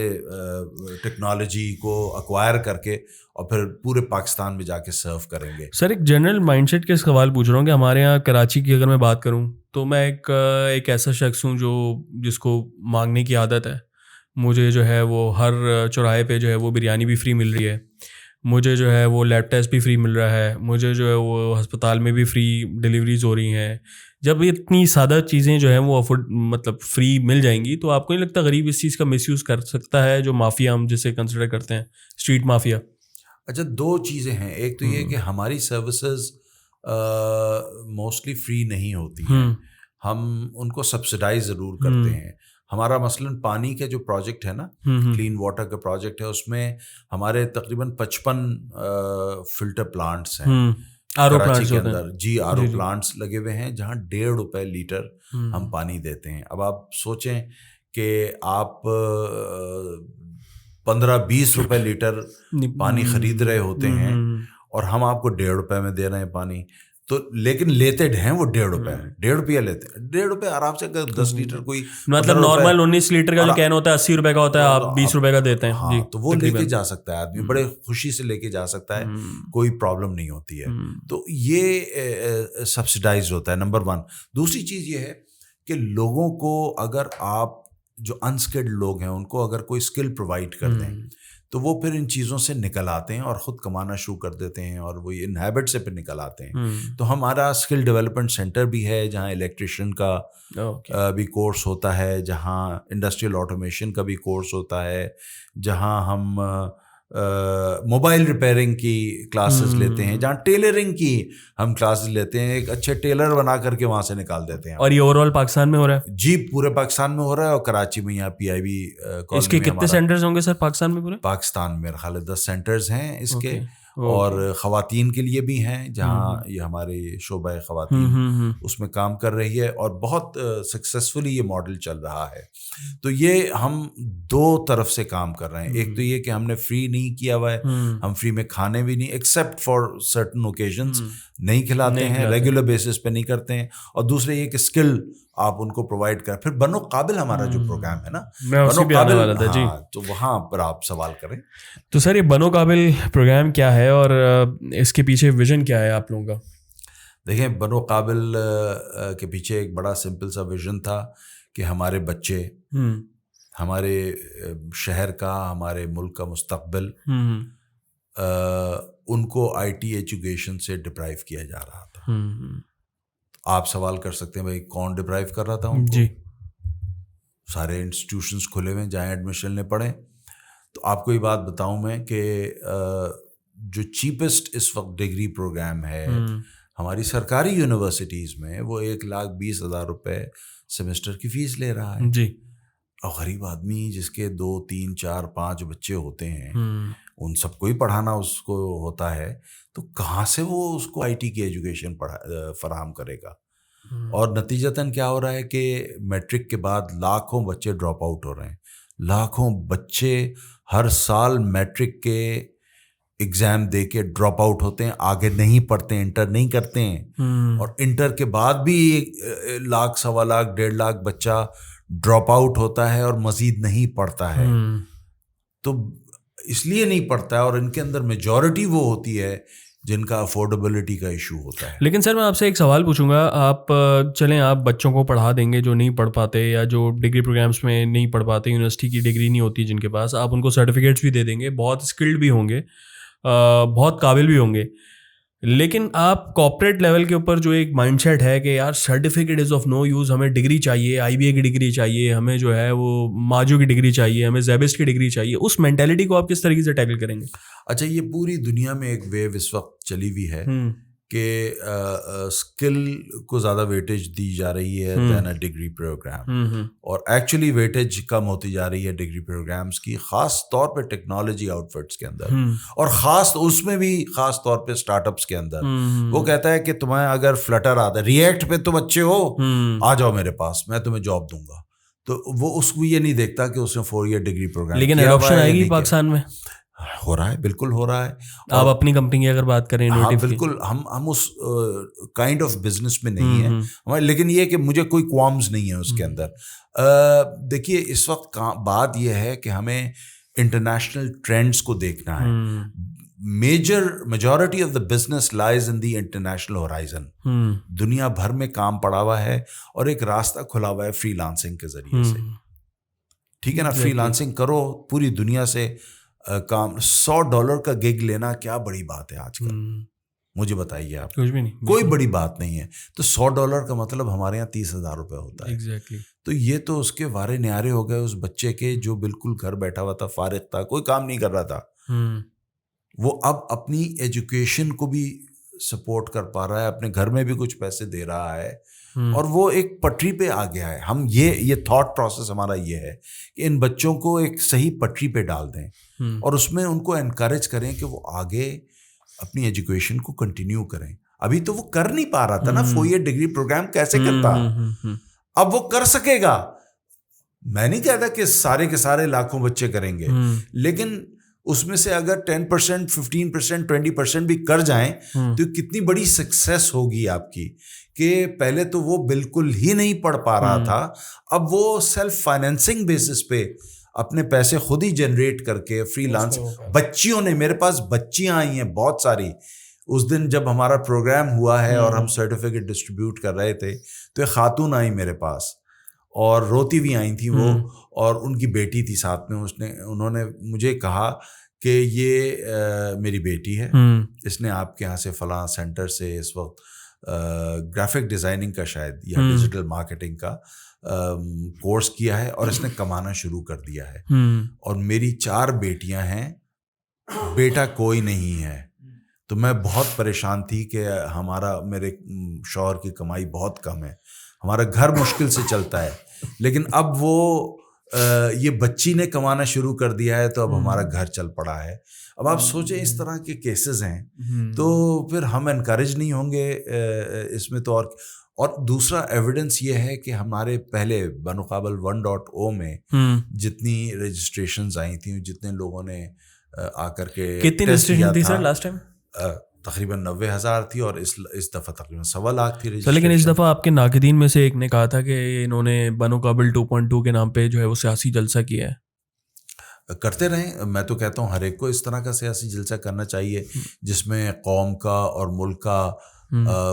Speaker 2: ٹیکنالوجی کو ایکوائر کر کے اور پھر پورے پاکستان میں جا کے سرو کریں گے.
Speaker 1: سر ایک جنرل مائنڈ سیٹ کے سوال پوچھ رہا ہوں کہ ہمارے یہاں کراچی کی اگر میں بات کروں تو میں ایک ایسا شخص ہوں جس کو مانگنے کی عادت ہے. مجھے جو ہے وہ ہر چوراہے پہ جو ہے وہ بریانی بھی فری مل رہی ہے, مجھے جو ہے وہ لیب ٹیسٹ بھی فری مل رہا ہے, مجھے جو ہے وہ ہسپتال میں بھی فری ڈلیوریز ہو رہی ہیں. جب اتنی سادہ چیزیں جو ہیں وہ مطلب فری مل جائیں گی تو آپ کو نہیں لگتا غریب اس چیز کا مس یوز کر سکتا ہے, جو مافیا ہم جسے کنسیڈر کرتے ہیں اسٹریٹ مافیا؟
Speaker 2: اچھا, دو چیزیں ہیں. ایک تو یہ کہ ہماری سروسز موسٹلی فری نہیں ہوتی ہیں, ہم ان کو سبسڈائز ضرور کرتے ہیں. ہمارا مثلاً پانی کا جو پروجیکٹ ہے نا, کلین واٹر کا پروجیکٹ ہے, اس میں ہمارے تقریباً 55 فلٹر پلانٹس ہیں کراچی کے اندر. جی, آر او پلانٹس لگے ہوئے ہیں جہاں 1.5 روپے لیٹر ہم پانی دیتے ہیں. اب آپ سوچیں کہ آپ 15-20 روپے لیٹر پانی خرید رہے ہوتے ہیں اور ہم آپ کو 1.5 روپے میں دے رہے ہیں پانی, تو لیکن لیتے ہیں وہ 1.5 روپے, 1.5 روپیہ لیتے ہیں. 1.5 روپے آرام سے اگر 10 لیٹر کوئی
Speaker 1: مطلب نارمل 19 لیٹر کا جو کین ہوتا ہے 80 روپے کا ہوتا ہے, آپ 20 روپے کا دیتے ہیں.
Speaker 2: ہاں, تو وہ لے کے جا سکتا ہے آدمی, بڑے خوشی سے لے کے جا سکتا ہے, کوئی پرابلم نہیں ہوتی ہے. تو یہ سبسڈائز ہوتا ہے, نمبر 1. دوسری چیز یہ ہے کہ لوگوں کو اگر آپ جو انسکلڈ لوگ ہیں ان کو اگر کوئی اسکل پرووائڈ کر دیں تو وہ پھر ان چیزوں سے نکل آتے ہیں اور خود کمانا شروع کر دیتے ہیں, اور وہ ان ہیبٹ سے پھر نکل آتے ہیں. تو ہمارا اسکل ڈیولپمنٹ سینٹر بھی ہے جہاں الیکٹریشین کا بھی کورس ہوتا ہے, جہاں انڈسٹریل آٹومیشن کا بھی کورس ہوتا ہے, جہاں ہم موبائل ریپیئرنگ کی کلاسز لیتے ہیں, جہاں ٹیلرنگ کی ہم کلاسز لیتے ہیں, ایک اچھے ٹیلر بنا کر کے وہاں سے نکال دیتے ہیں.
Speaker 1: اور یہ اوور آل پاکستان میں ہو رہا ہے؟
Speaker 2: جی, پورے پاکستان میں ہو رہا ہے, اور کراچی میں یہاں پی آئی بی کالونی.
Speaker 1: اس کے کتنے سینٹرز ہوں گے سر پاکستان میں پورے؟
Speaker 2: پاکستان میں میرے خیال ہے 10 سینٹرز ہیں اس کے, اور خواتین کے لیے بھی ہیں جہاں یہ ہمارے شعبہ خواتین اس میں کام کر رہی ہے, اور بہت سکسیزفلی یہ ماڈل چل رہا ہے. تو یہ ہم 2 طرف سے کام کر رہے ہیں. ایک تو یہ کہ ہم نے فری نہیں کیا ہوا ہے, ہم فری میں کھانے بھی نہیں, ایکسیپٹ فار سرٹن اوکیزنز نہیں کھلاتے ہیں, ریگولر بیسس پہ نہیں کرتے ہیں. اور دوسرے یہ کہ اسکل آپ ان کو پرووائڈ کر, پھر بنو قابل ہمارا جو پروگرام ہے نا, بنو قابل, تو وہاں پر آپ سوال کریں.
Speaker 1: تو سر یہ بنو قابل پروگرام کیا ہے اور اس کے پیچھے ویژن کیا ہے آپ لوگوں کا؟
Speaker 2: دیکھیں, بنو قابل کے پیچھے ایک بڑا سمپل سا ویژن تھا کہ ہمارے بچے, ہمارے شہر کا, ہمارے ملک کا مستقبل, ان کو آئی ٹی ایجوکیشن سے ڈپرائیو کیا جا رہا تھا. آپ سوال کر سکتے ہیں بھائی کون ڈپرائیو کر رہا تھا ان کو؟ جی, سارے انسٹیٹیوشنس کھلے ہوئے, جائیں ایڈمیشن لے پڑیں. تو آپ کو یہ بات بتاؤں میں کہ جو چیپسٹ اس وقت ڈگری پروگرام ہے ہماری سرکاری یونیورسٹیز میں, وہ 1,20,000 روپے سیمسٹر کی فیس لے رہا ہے.
Speaker 1: جی,
Speaker 2: اور غریب آدمی جس کے 2, 3, 4, 5 بچے ہوتے ہیں, ان سب کو ہی پڑھانا اس کو ہوتا ہے, تو کہاں سے وہ اس کو آئی ٹی کی ایجوکیشن فراہم کرے گا؟ اور نتیجتاً کیا ہو رہا ہے کہ میٹرک کے بعد لاکھوں بچے ڈراپ آؤٹ ہو رہے ہیں. لاکھوں بچے ہر سال میٹرک کے ایگزام دے کے ڈراپ آؤٹ ہوتے ہیں, آگے نہیں پڑھتے ہیں, انٹر نہیں کرتے ہیں. اور انٹر کے بعد بھی 1 لاکھ, 1.25 لاکھ, 1.5 لاکھ بچہ ڈراپ آؤٹ ہوتا ہے اور مزید نہیں پڑھتا ہے. تو اس لیے نہیں پڑھتا ہے, اور ان کے اندر میجورٹی وہ ہوتی ہے جن کا افورڈیبلٹی کا ایشو ہوتا ہے.
Speaker 1: لیکن سر میں آپ سے ایک سوال پوچھوں گا, آپ چلیں آپ بچوں کو پڑھا دیں گے جو نہیں پڑھ پاتے یا جو ڈگری پروگرامس میں نہیں پڑھ پاتے, یونیورسٹی کی ڈگری نہیں ہوتی جن کے پاس, آپ ان کو سرٹیفکیٹس بھی دے دیں گے, بہت اسکلڈ بھی ہوں گے, بہت قابل بھی ہوں گے. لیکن آپ کارپوریٹ لیول کے اوپر جو ایک مائنڈ سیٹ ہے کہ یار certificate is of no use, ہمیں ڈگری چاہیے, آئی بی اے کی ڈگری چاہیے, ہمیں جو ہے وہ ماجو کی ڈگری چاہیے, ہمیں زیبسٹ کی ڈگری چاہیے, اس مینٹیلٹی کو آپ کس طریقے سے ٹیکل کریں گے؟
Speaker 2: اچھا, یہ پوری دنیا میں ایک ویو اس وقت چلی ہوئی ہے کہ اسکل کو زیادہ ویٹیج دی جا رہی ہے دین اے ڈگری پروگرام, اور ایکچولی ویٹیج کم ہوتی جا رہی ہے ڈگری پروگرامس کی, خاص طور پہ ٹیکنالوجی آؤٹ فٹس کے اندر, اور خاص اس میں بھی خاص طور پہ اسٹارٹ اپس کے اندر. وہ کہتا ہے کہ تمہیں اگر فلٹر آتا ہے, ریئیکٹ پہ تم اچھے ہو, آ جاؤ میرے پاس, میں تمہیں جاب دوں گا. تو وہ اس کو یہ نہیں دیکھتا کہ اس نے 4 ایئر ڈگری پروگرام.
Speaker 1: لیکن ایڈاپشن آئے گی پاکستان میں,
Speaker 2: ہو رہا ہے, بالکل ہو رہا ہے.
Speaker 1: آپ اپنی کمپنی کی اگر بات کریں,
Speaker 2: ہاں بالکل, ہم اس کائنڈ آف بزنس میں نہیں ہیں, لیکن یہ کہ مجھے کوئی کوامز نہیں ہے اس کے اندر. دیکھیے اس وقت بات یہ ہے کہ ہمیں انٹرنیشنل ٹرینڈس کو دیکھنا ہے. Majority of the business لائز in the international horizon. دنیا بھر میں کام پڑا ہوا ہے اور ایک راستہ کھلا ہوا ہے فری لانسنگ کے ذریعے سے. ٹھیک ہے نا, فری لانسنگ کرو, پوری دنیا سے کام. $100 کا گگ لینا کیا بڑی بات ہے آج کل, مجھے بتائیے آپ.
Speaker 1: کچھ بھی نہیں,
Speaker 2: کوئی بڑی بات نہیں ہے. تو $100 کا مطلب ہمارے یہاں 30,000 روپے ہوتا ہے.
Speaker 1: ایگزیکٹلی.
Speaker 2: تو یہ تو اس کے وارے نیارے ہو گئے اس بچے کے جو بالکل گھر بیٹھا ہوا تھا, فارغ تھا, کوئی کام نہیں کر رہا تھا. وہ اب اپنی ایجوکیشن کو بھی سپورٹ کر پا رہا ہے, اپنے گھر میں بھی کچھ پیسے دے رہا ہے, اور وہ ایک پٹری پہ آ گیا ہے. ہم یہ تھاٹ پروسیس ہمارا یہ ہے کہ ان بچوں کو ایک صحیح پٹری پہ ڈال دیں, اور اس میں ان کو انکریج کریں کہ وہ آگے اپنی ایجوکیشن کو کنٹینیو کریں. ابھی تو وہ کر نہیں پا رہا تھا نا, 4 ایئر ڈگری پروگرام کیسے کرتا, اب وہ کر سکے گا. میں نہیں کہتا کہ سارے کے سارے لاکھوں بچے کریں گے, لیکن اس میں سے اگر 10%, 15%, 20% بھی کر جائیں تو کتنی بڑی سکسیس ہوگی آپ کی. کہ پہلے تو وہ بالکل ہی نہیں پڑھ پا رہا تھا, اب وہ سیلف فائنینسنگ بیسس پہ اپنے پیسے خود ہی جنریٹ کر کے فری لانس. بچیوں نے, میرے پاس بچیاں آئی ہیں بہت ساری. اس دن جب ہمارا پروگرام ہوا ہے اور ہم سرٹیفکیٹ ڈسٹریبیوٹ کر رہے تھے, تو ایک خاتون آئی میرے پاس اور روتی ہوئی آئی تھیں وہ, اور ان کی بیٹی تھی ساتھ میں. انہوں نے مجھے کہا کہ یہ میری بیٹی ہے, اس نے آپ کے یہاں سے فلاں سینٹر سے اس وقت گرافک ڈیزائننگ کا شاید یا ڈیجیٹل مارکیٹنگ کا کورس کیا ہے, اور اس نے کمانا شروع کر دیا ہے. اور میری 4 بیٹیاں ہیں, بیٹا کوئی نہیں ہے. تو میں بہت پریشان تھی کہ میرے شوہر کی کمائی بہت کم ہے, ہمارا گھر مشکل سے چلتا ہے, لیکن اب وہ یہ بچی نے کمانا شروع کر دیا ہے, تو اب ہمارا گھر چل پڑا ہے. اب آپ سوچیں اس طرح کے کیسز ہیں, تو پھر ہم انکریج نہیں ہوں گے اس میں. تو اور دوسرا ایویڈنس یہ ہے کہ ہمارے پہلے بنقابل 1.0 میں جتنی رجسٹریشنز آئی تھیں, جتنے لوگوں نے آ کر کے
Speaker 1: کتنی رجسٹریشن تھی سر لاسٹ ٹائم؟
Speaker 2: تقریباً 90,000 تھی, اور اس دفعہ تقریباً 1.25 لاکھ تھی.
Speaker 1: لیکن اس دفعہ آپ کے ناقدین میں سے ایک نے کہا تھا کہ انہوں نے بنو قابل 2.2 کے نام پہ جو ہے وہ سیاسی جلسہ کیا ہے.
Speaker 2: کرتے رہیں, میں تو کہتا ہوں ہر ایک کو اس طرح کا سیاسی جلسہ کرنا چاہیے جس میں قوم کا اور ملک کا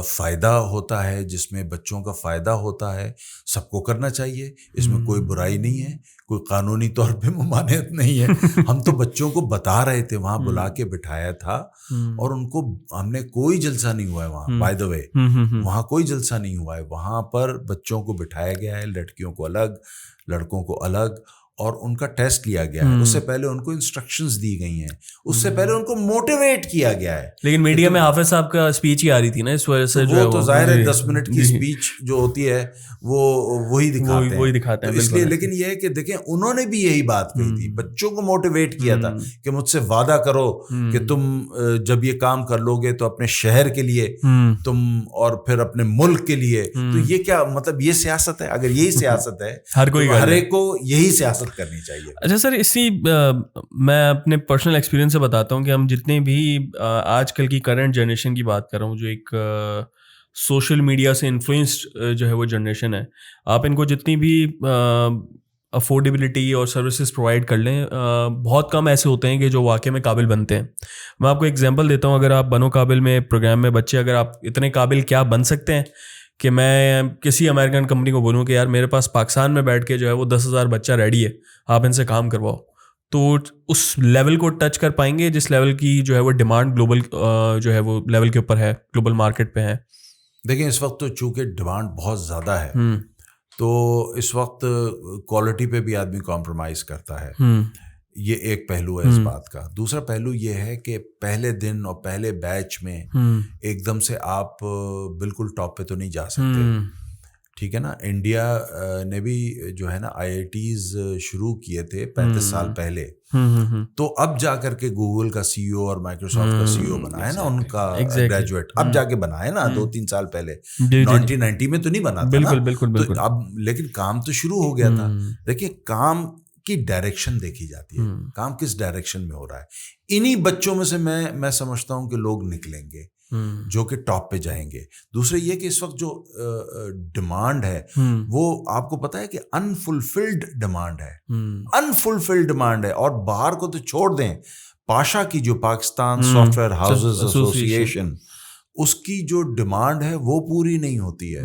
Speaker 2: فائدہ ہوتا ہے, جس میں بچوں کا فائدہ ہوتا ہے. سب کو کرنا چاہیے, اس میں کوئی برائی نہیں ہے, کوئی قانونی طور پہ ممانعت نہیں ہے. ہم تو بچوں کو بتا رہے تھے, وہاں بلا کے بٹھایا تھا, اور ان کو ہم نے کوئی جلسہ نہیں ہوا ہے وہاں, بائی دا وے وہاں کوئی جلسہ نہیں ہوا ہے. وہاں پر بچوں کو بٹھایا گیا ہے, لڑکیوں کو الگ, لڑکوں کو الگ, اور ان کا ٹیسٹ لیا گیا ہے. اس سے پہلے ان کو انسٹرکشنز دی گئی ہیں, اس سے پہلے ان کو موٹیویٹ کیا گیا ہے.
Speaker 1: لیکن میڈیا میں حافظ صاحب کا اسپیچ ہی آ رہی تھی نا, اس وجہ سے جو
Speaker 2: وہ تو ظاہر ہے 10 منٹ کی اسپیچ جو ہوتی ہے وہ وہی دکھاتے ہیں اس لیے. لیکن یہ ہے کہ دیکھیں انہوں نے بھی یہی بات کہی تھی, بچوں کو موٹیویٹ کیا تھا کہ مجھ سے وعدہ کرو کہ تم جب یہ کام کر لو گے تو اپنے شہر کے لیے تم, اور پھر اپنے ملک کے لیے. تو یہ کیا مطلب, یہ سیاست ہے؟ اگر یہی سیاست ہے, ہر ایک کو یہی سیاست کرنی چاہیے.
Speaker 1: اچھا سر, اسی میں اپنے پرسنل ایکسپیرینس سے بتاتا ہوں کہ ہم جتنے بھی آج کل کی کرنٹ جنریشن کی بات کر رہا ہوں, جو ایک سوشل میڈیا سے انفلوئنسڈ جو ہے وہ جنریشن ہے, آپ ان کو جتنی بھی افورڈیبلٹی اور سروسز پرووائڈ کر لیں, بہت کم ایسے ہوتے ہیں کہ جو واقعی میں قابل بنتے ہیں. میں آپ کو ایگزامپل دیتا ہوں. اگر آپ بنو قابل میں پروگرام میں بچے, اگر آپ اتنے قابل کیا بن سکتے ہیں کہ میں کسی امریکن کمپنی کو بولوں کہ یار میرے پاس پاکستان میں بیٹھ کے جو ہے وہ 10,000 بچہ ریڈی ہے, آپ ان سے کام کرواؤ, تو اس لیول کو ٹچ کر پائیں گے جس لیول کی جو ہے وہ ڈیمانڈ گلوبل جو ہے وہ لیول کے اوپر ہے, گلوبل مارکیٹ پہ ہے.
Speaker 2: دیکھیں اس وقت تو چونکہ ڈیمانڈ بہت زیادہ ہے, تو اس وقت کوالٹی پہ بھی آدمی کمپرومائز کرتا ہے. یہ ایک پہلو ہے اس بات کا. دوسرا پہلو یہ ہے کہ پہلے دن اور پہلے بیچ میں ایک دم سے آپ بالکل ٹاپ پہ تو نہیں جا سکتے. ٹھیک ہے نا. انڈیا نے بھی جو ہے نا IITs شروع کیے تھے 35 سال پہلے, تو اب جا کر کے گوگل کا CEO اور مائکروسافٹ کا CEO بنا ہے نا ان کا گریجویٹ, اب جا کے بنا ہے نا, 2-3 سال پہلے 1990 میں تو نہیں بنا تھا نا. تو اب لیکن کام تو شروع ہو گیا تھا. دیکھیے کام کی ڈائریکشن دیکھی جاتی ہے, کام کس ڈائریکشن میں ہو رہا ہے. انہی بچوں میں سے میں سمجھتا ہوں کہ لوگ نکلیں گے جو کہ ٹاپ پہ جائیں گے. دوسرے یہ کہ اس وقت جو ڈیمانڈ ہے وہ آپ کو پتا ہے کہ انفلفلڈ ڈیمانڈ ہے, انفلفلڈ ڈیمانڈ ہے. اور باہر کو تو چھوڑ دیں, پاشا کی جو پاکستان سافٹ ویئر ہاؤسز ایسوسی ایشن, اس کی جو ڈیمانڈ ہے وہ پوری نہیں ہوتی ہے.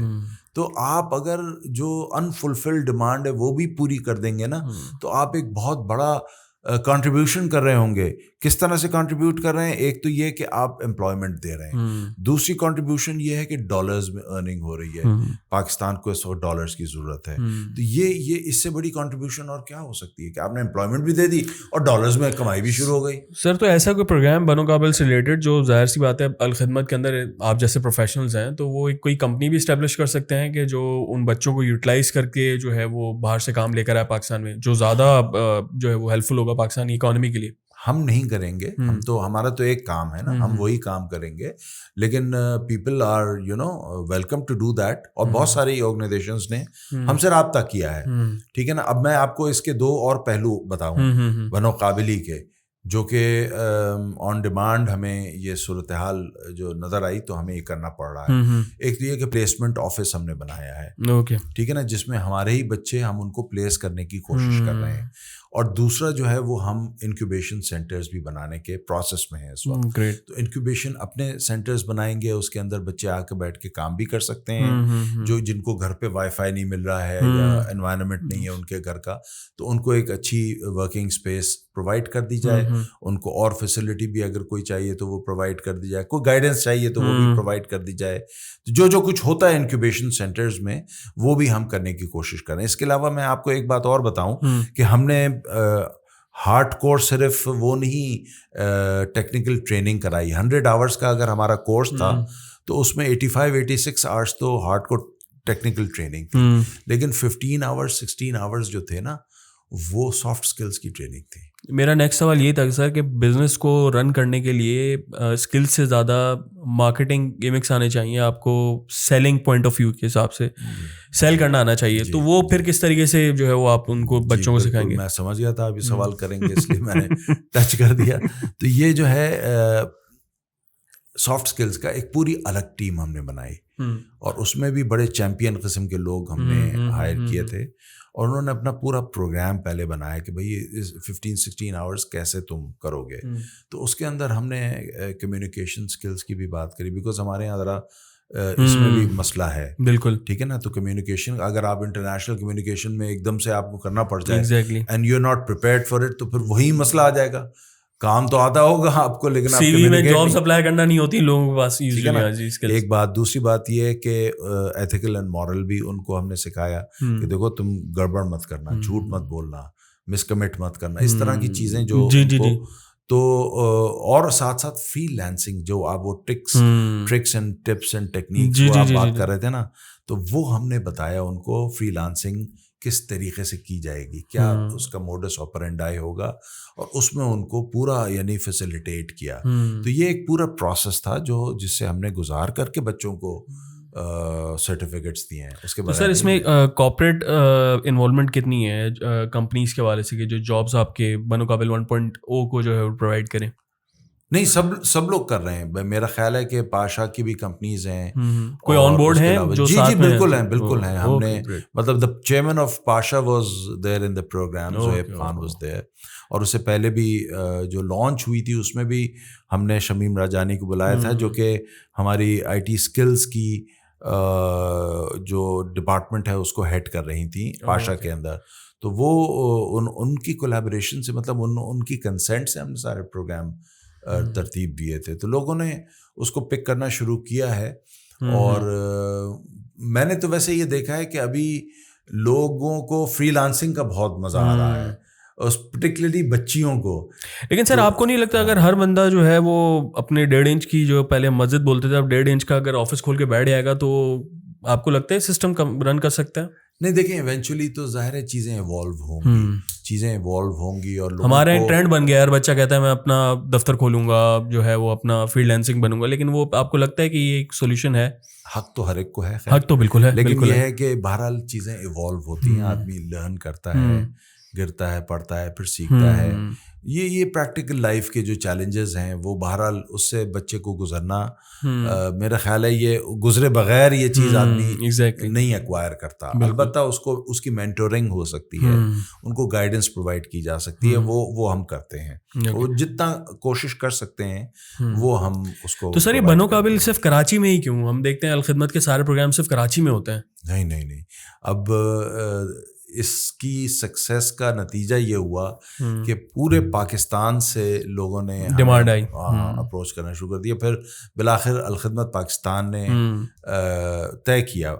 Speaker 2: تو آپ اگر جو انفلفلڈ ڈیمانڈ ہے وہ بھی پوری کر دیں گے نا, تو آپ ایک بہت بڑا کنٹریبیوشن کر رہے ہوں گے. کس طرح سے کنٹریبیوٹ کر رہے ہیں؟ ایک تو یہ کہ آپ امپلائمنٹ دے رہے ہیں, دوسری کنٹریبیوشن یہ ہے کہ ڈالرز میں ارننگ ہو رہی ہے. پاکستان کو اس وقت ڈالرز کی ضرورت ہے. تو یہ اس سے بڑی کنٹریبیوشن اور کیا ہو سکتی ہے کہ آپ نے امپلائمنٹ بھی دے دی اور ڈالرز میں کمائی بھی شروع ہو گئی.
Speaker 1: سر تو ایسا کوئی پروگرام بنو قابل سے ریلیٹڈ جو ظاہر سی بات ہے الخدمت کے اندر آپ جیسے پروفیشنلز ہیں تو وہ کوئی کمپنی بھی اسٹیبلش کر سکتے ہیں کہ جو ان بچوں کو یوٹیلائز کر کے جو ہے وہ باہر سے کام لے کر آئے پاکستان میں, جو زیادہ جو ہے وہ ہیلپ فل ہوگا پاکستانی اکانومی کے لیے.
Speaker 2: ہم نہیں کریں گے, ہمارا تو ایک کام ہے نا, ہم وہی کام کریں گے. لیکن people are welcome to do that. اور بہت ساری آرگنائزیشنز نے ہم سے رابطہ کیا ہے. ٹھیک ہے نا. اب میں آپ کو اس کے 2 اور پہلو بتاؤں بنو قابلی کے, جو کہ آن ڈیمانڈ ہمیں یہ صورتحال جو نظر آئی تو ہمیں یہ کرنا پڑ رہا ہے. ایک تو یہ کہ پلیسمنٹ آفس ہم نے بنایا ہے. ٹھیک ہے نا, جس میں ہمارے ہی بچے ہم ان کو پلیس کرنے کی کوشش کر رہے ہیں. اور دوسرا جو ہے وہ ہم انکیوبیشن سینٹرز بھی بنانے کے پروسیس میں ہیں اس وقت. تو انکیوبیشن اپنے سینٹرز بنائیں گے, اس کے اندر بچے آ کے بیٹھ کے کام بھی کر سکتے ہیں, جن کو گھر پہ وائی فائی نہیں مل رہا ہے یا انوائرمنٹ نہیں ہے ان کے گھر کا, تو ان کو ایک اچھی ورکنگ اسپیس پرووائڈ کر دی جائے. ان کو اور فیسلٹی بھی اگر کوئی چاہیے تو وہ پرووائڈ کر دی جائے, کوئی گائیڈنس چاہیے تو وہ بھی پرووائڈ کر دی جائے. جو کچھ ہوتا ہے انکیوبیشن سینٹرز میں وہ بھی ہم کرنے کی کوشش کریں. اس کے علاوہ میں آپ کو ایک بات اور بتاؤں کہ ہم نے ہارڈ کورس صرف وہ نہیں ٹیکنیکل ٹریننگ کرائی. 100 آورس کا اگر ہمارا کورس تھا تو اس میں 85-86 آورس تو ہارڈ کور ٹیکنیکل ٹریننگ تھی, لیکن 15 آورس 16 آورس جو تھے نا وہ سافٹ اسکلس کی ٹریننگ تھی.
Speaker 1: میرا نیکسٹ سوال یہ تھا سر کہ بزنس کو رن کرنے کے لیے اسکلس سے زیادہ مارکیٹنگ گیمکس آنے چاہیے, آپ کو سیلنگ پوائنٹ آف ویو کے حساب سے سیل کرنا آنا چاہیے. تو وہ پھر کس طریقے سے جو ہے وہ آپ ان کو بچوں کو سکھائیں گے؟
Speaker 2: میں سمجھ گیا تھا ابھی سوال کریں گے اس لیے میں نے ٹچ کر دیا. تو یہ جو ہے سافٹ اسکلس کا ایک پوری الگ ٹیم ہم نے بنائی, اور اس میں بھی بڑے چیمپئن قسم کے لوگ ہم نے ہائر کیے تھے, اور انہوں نے اپنا پورا پروگرام پہلے بنایا کہ بھائی 15-16 آورس کیسے تم کرو گے. تو اس کے اندر ہم نے کمیونیکیشن اسکلس کی بھی بات کری, بیکاز ہمارے یہاں ذرا اس میں بھی مسئلہ ہے.
Speaker 1: بالکل
Speaker 2: ٹھیک ہے نا. تو کمیونیکیشن, اگر آپ انٹرنیشنل کمیونیکیشن میں ایک دم سے آپ کو کرنا پڑ جائے and you are not prepared for it, تو پھر وہی مسئلہ آ جائے گا. کام تو آتا ہوگا آپ کو, لیکن
Speaker 1: سی وی میں جاب سپلائی کرنا نہیں ہوتی لوگوں کے پاس.
Speaker 2: ایک بات. دوسری بات یہ ہے کہ ایتھیکل اینڈ مورل بھی ان کو ہم نے سکھایا کہ دیکھو تم گڑبڑ مت کرنا, جھوٹ مت بولنا, مس کمٹ مت کرنا, اس طرح کی چیزیں جو تو اور ساتھ ساتھ فری لینسنگ جو آپ وہ tricks and tips and techniques جو آپ بات کر رہے تھے نا, تو وہ ہم نے بتایا ان کو فری لانسنگ کس طریقے سے کی جائے گی, کیا اس کا موڈس آپرینڈائی ہوگا, اور اس میں ان کو پورا یعنی فیسیلیٹیٹ کیا. تو یہ ایک پورا پروسیس تھا جس سے ہم نے گزار کر کے بچوں کو سرٹیفکیٹس دیے ہیں. اس کے بعد
Speaker 1: سر اس میں کارپوریٹ انوالومنٹ کتنی ہے کمپنیز کے حوالے سے کہ جو جابس آپ کے بنو قابل 1.0 کو جو ہے پرووائڈ کریں؟
Speaker 2: نہیں, سب لوگ کر رہے ہیں. میرا خیال ہے کہ پاشا کی بھی کمپنیز ہیں.
Speaker 1: کوئی آن بورڈ ہیں جو
Speaker 2: جی بالکل ہیں. ہم نے مطلب the chairman of Pasha was there in the program, Zoeb Khan was there. اور اس سے پہلے بھی جو لانچ ہوئی تھی اس میں بھی ہم نے شمیم راجانی کو بلایا تھا, جو کہ ہماری IT اسکلس کی جو ڈپارٹمنٹ ہے اس کو ہیڈ کر رہی تھیں پاشا کے اندر. تو وہ ان کی کولیبریشن سے, مطلب ان کی کنسنٹ سے ہم نے سارے پروگرام ترتیب دیے تھے. تو لوگوں نے اس کو پک کرنا شروع کیا ہے. اور میں نے تو ویسے یہ دیکھا ہے کہ ابھی لوگوں کو فری لانسنگ کا بہت مزہ آ رہا ہے. پرٹیکولرلی بچیوں کو.
Speaker 1: لیکن سر آپ کو نہیں لگتا اگر ہر بندہ جو ہے وہ اپنے 1.5 انچ کی جو پہلے مسجد بولتے تھے اب 1.5 انچ کا اگر آفس کھول کے بیٹھ جائے گا تو آپ کو لگتا ہے سسٹم رن کر سکتا ہے؟
Speaker 2: نہیں دیکھیں ایونچولی تو ظاہر ہے چیزیں ایوالو ہوں گی اور
Speaker 1: ہمارے ٹرینڈ بن گیا. ہر بچہ کہتا ہے میں اپنا دفتر کھولوں گا جو ہے وہ اپنا فری لانسنگ بنوں گا, لیکن وہ آپ کو لگتا ہے کہ یہ ایک سولوشن ہے؟
Speaker 2: حق تو ہر ایک کو ہے,
Speaker 1: حق تو بالکل ہے,
Speaker 2: لیکن یہ ہے کہ بہرحال چیزیں ایوالو ہوتی ہیں, آدمی لرن کرتا ہے, گرتا ہے, پڑھتا ہے, پھر سیکھتا ہے. یہ پریکٹیکل لائف کے جو چیلنجز ہیں وہ بہرحال اس سے بچے کو گزرنا میرا خیال ہے یہ گزرے بغیر یہ چیز آدمی نہیں ایکوائر کرتا. البتہ اس کی مینٹورنگ ہو سکتی ہے, ان کو گائیڈنس پرووائڈ کی جا سکتی ہے, وہ ہم کرتے ہیں, وہ جتنا کوشش کر سکتے ہیں وہ ہم اس کو.
Speaker 1: تو سر یہ بنو قابل صرف کراچی میں ہی کیوں؟ ہم دیکھتے ہیں الخدمت کے سارے پروگرام صرف کراچی میں ہوتے ہیں.
Speaker 2: نہیں اب اس کی سکسیس کا نتیجہ یہ ہوا کہ پورے پاکستان سے لوگوں نے
Speaker 1: ڈیمانڈ آئی,
Speaker 2: اپروچ کرنا شروع کر دیا. پھر بالآخر الخدمت پاکستان نے طے کیا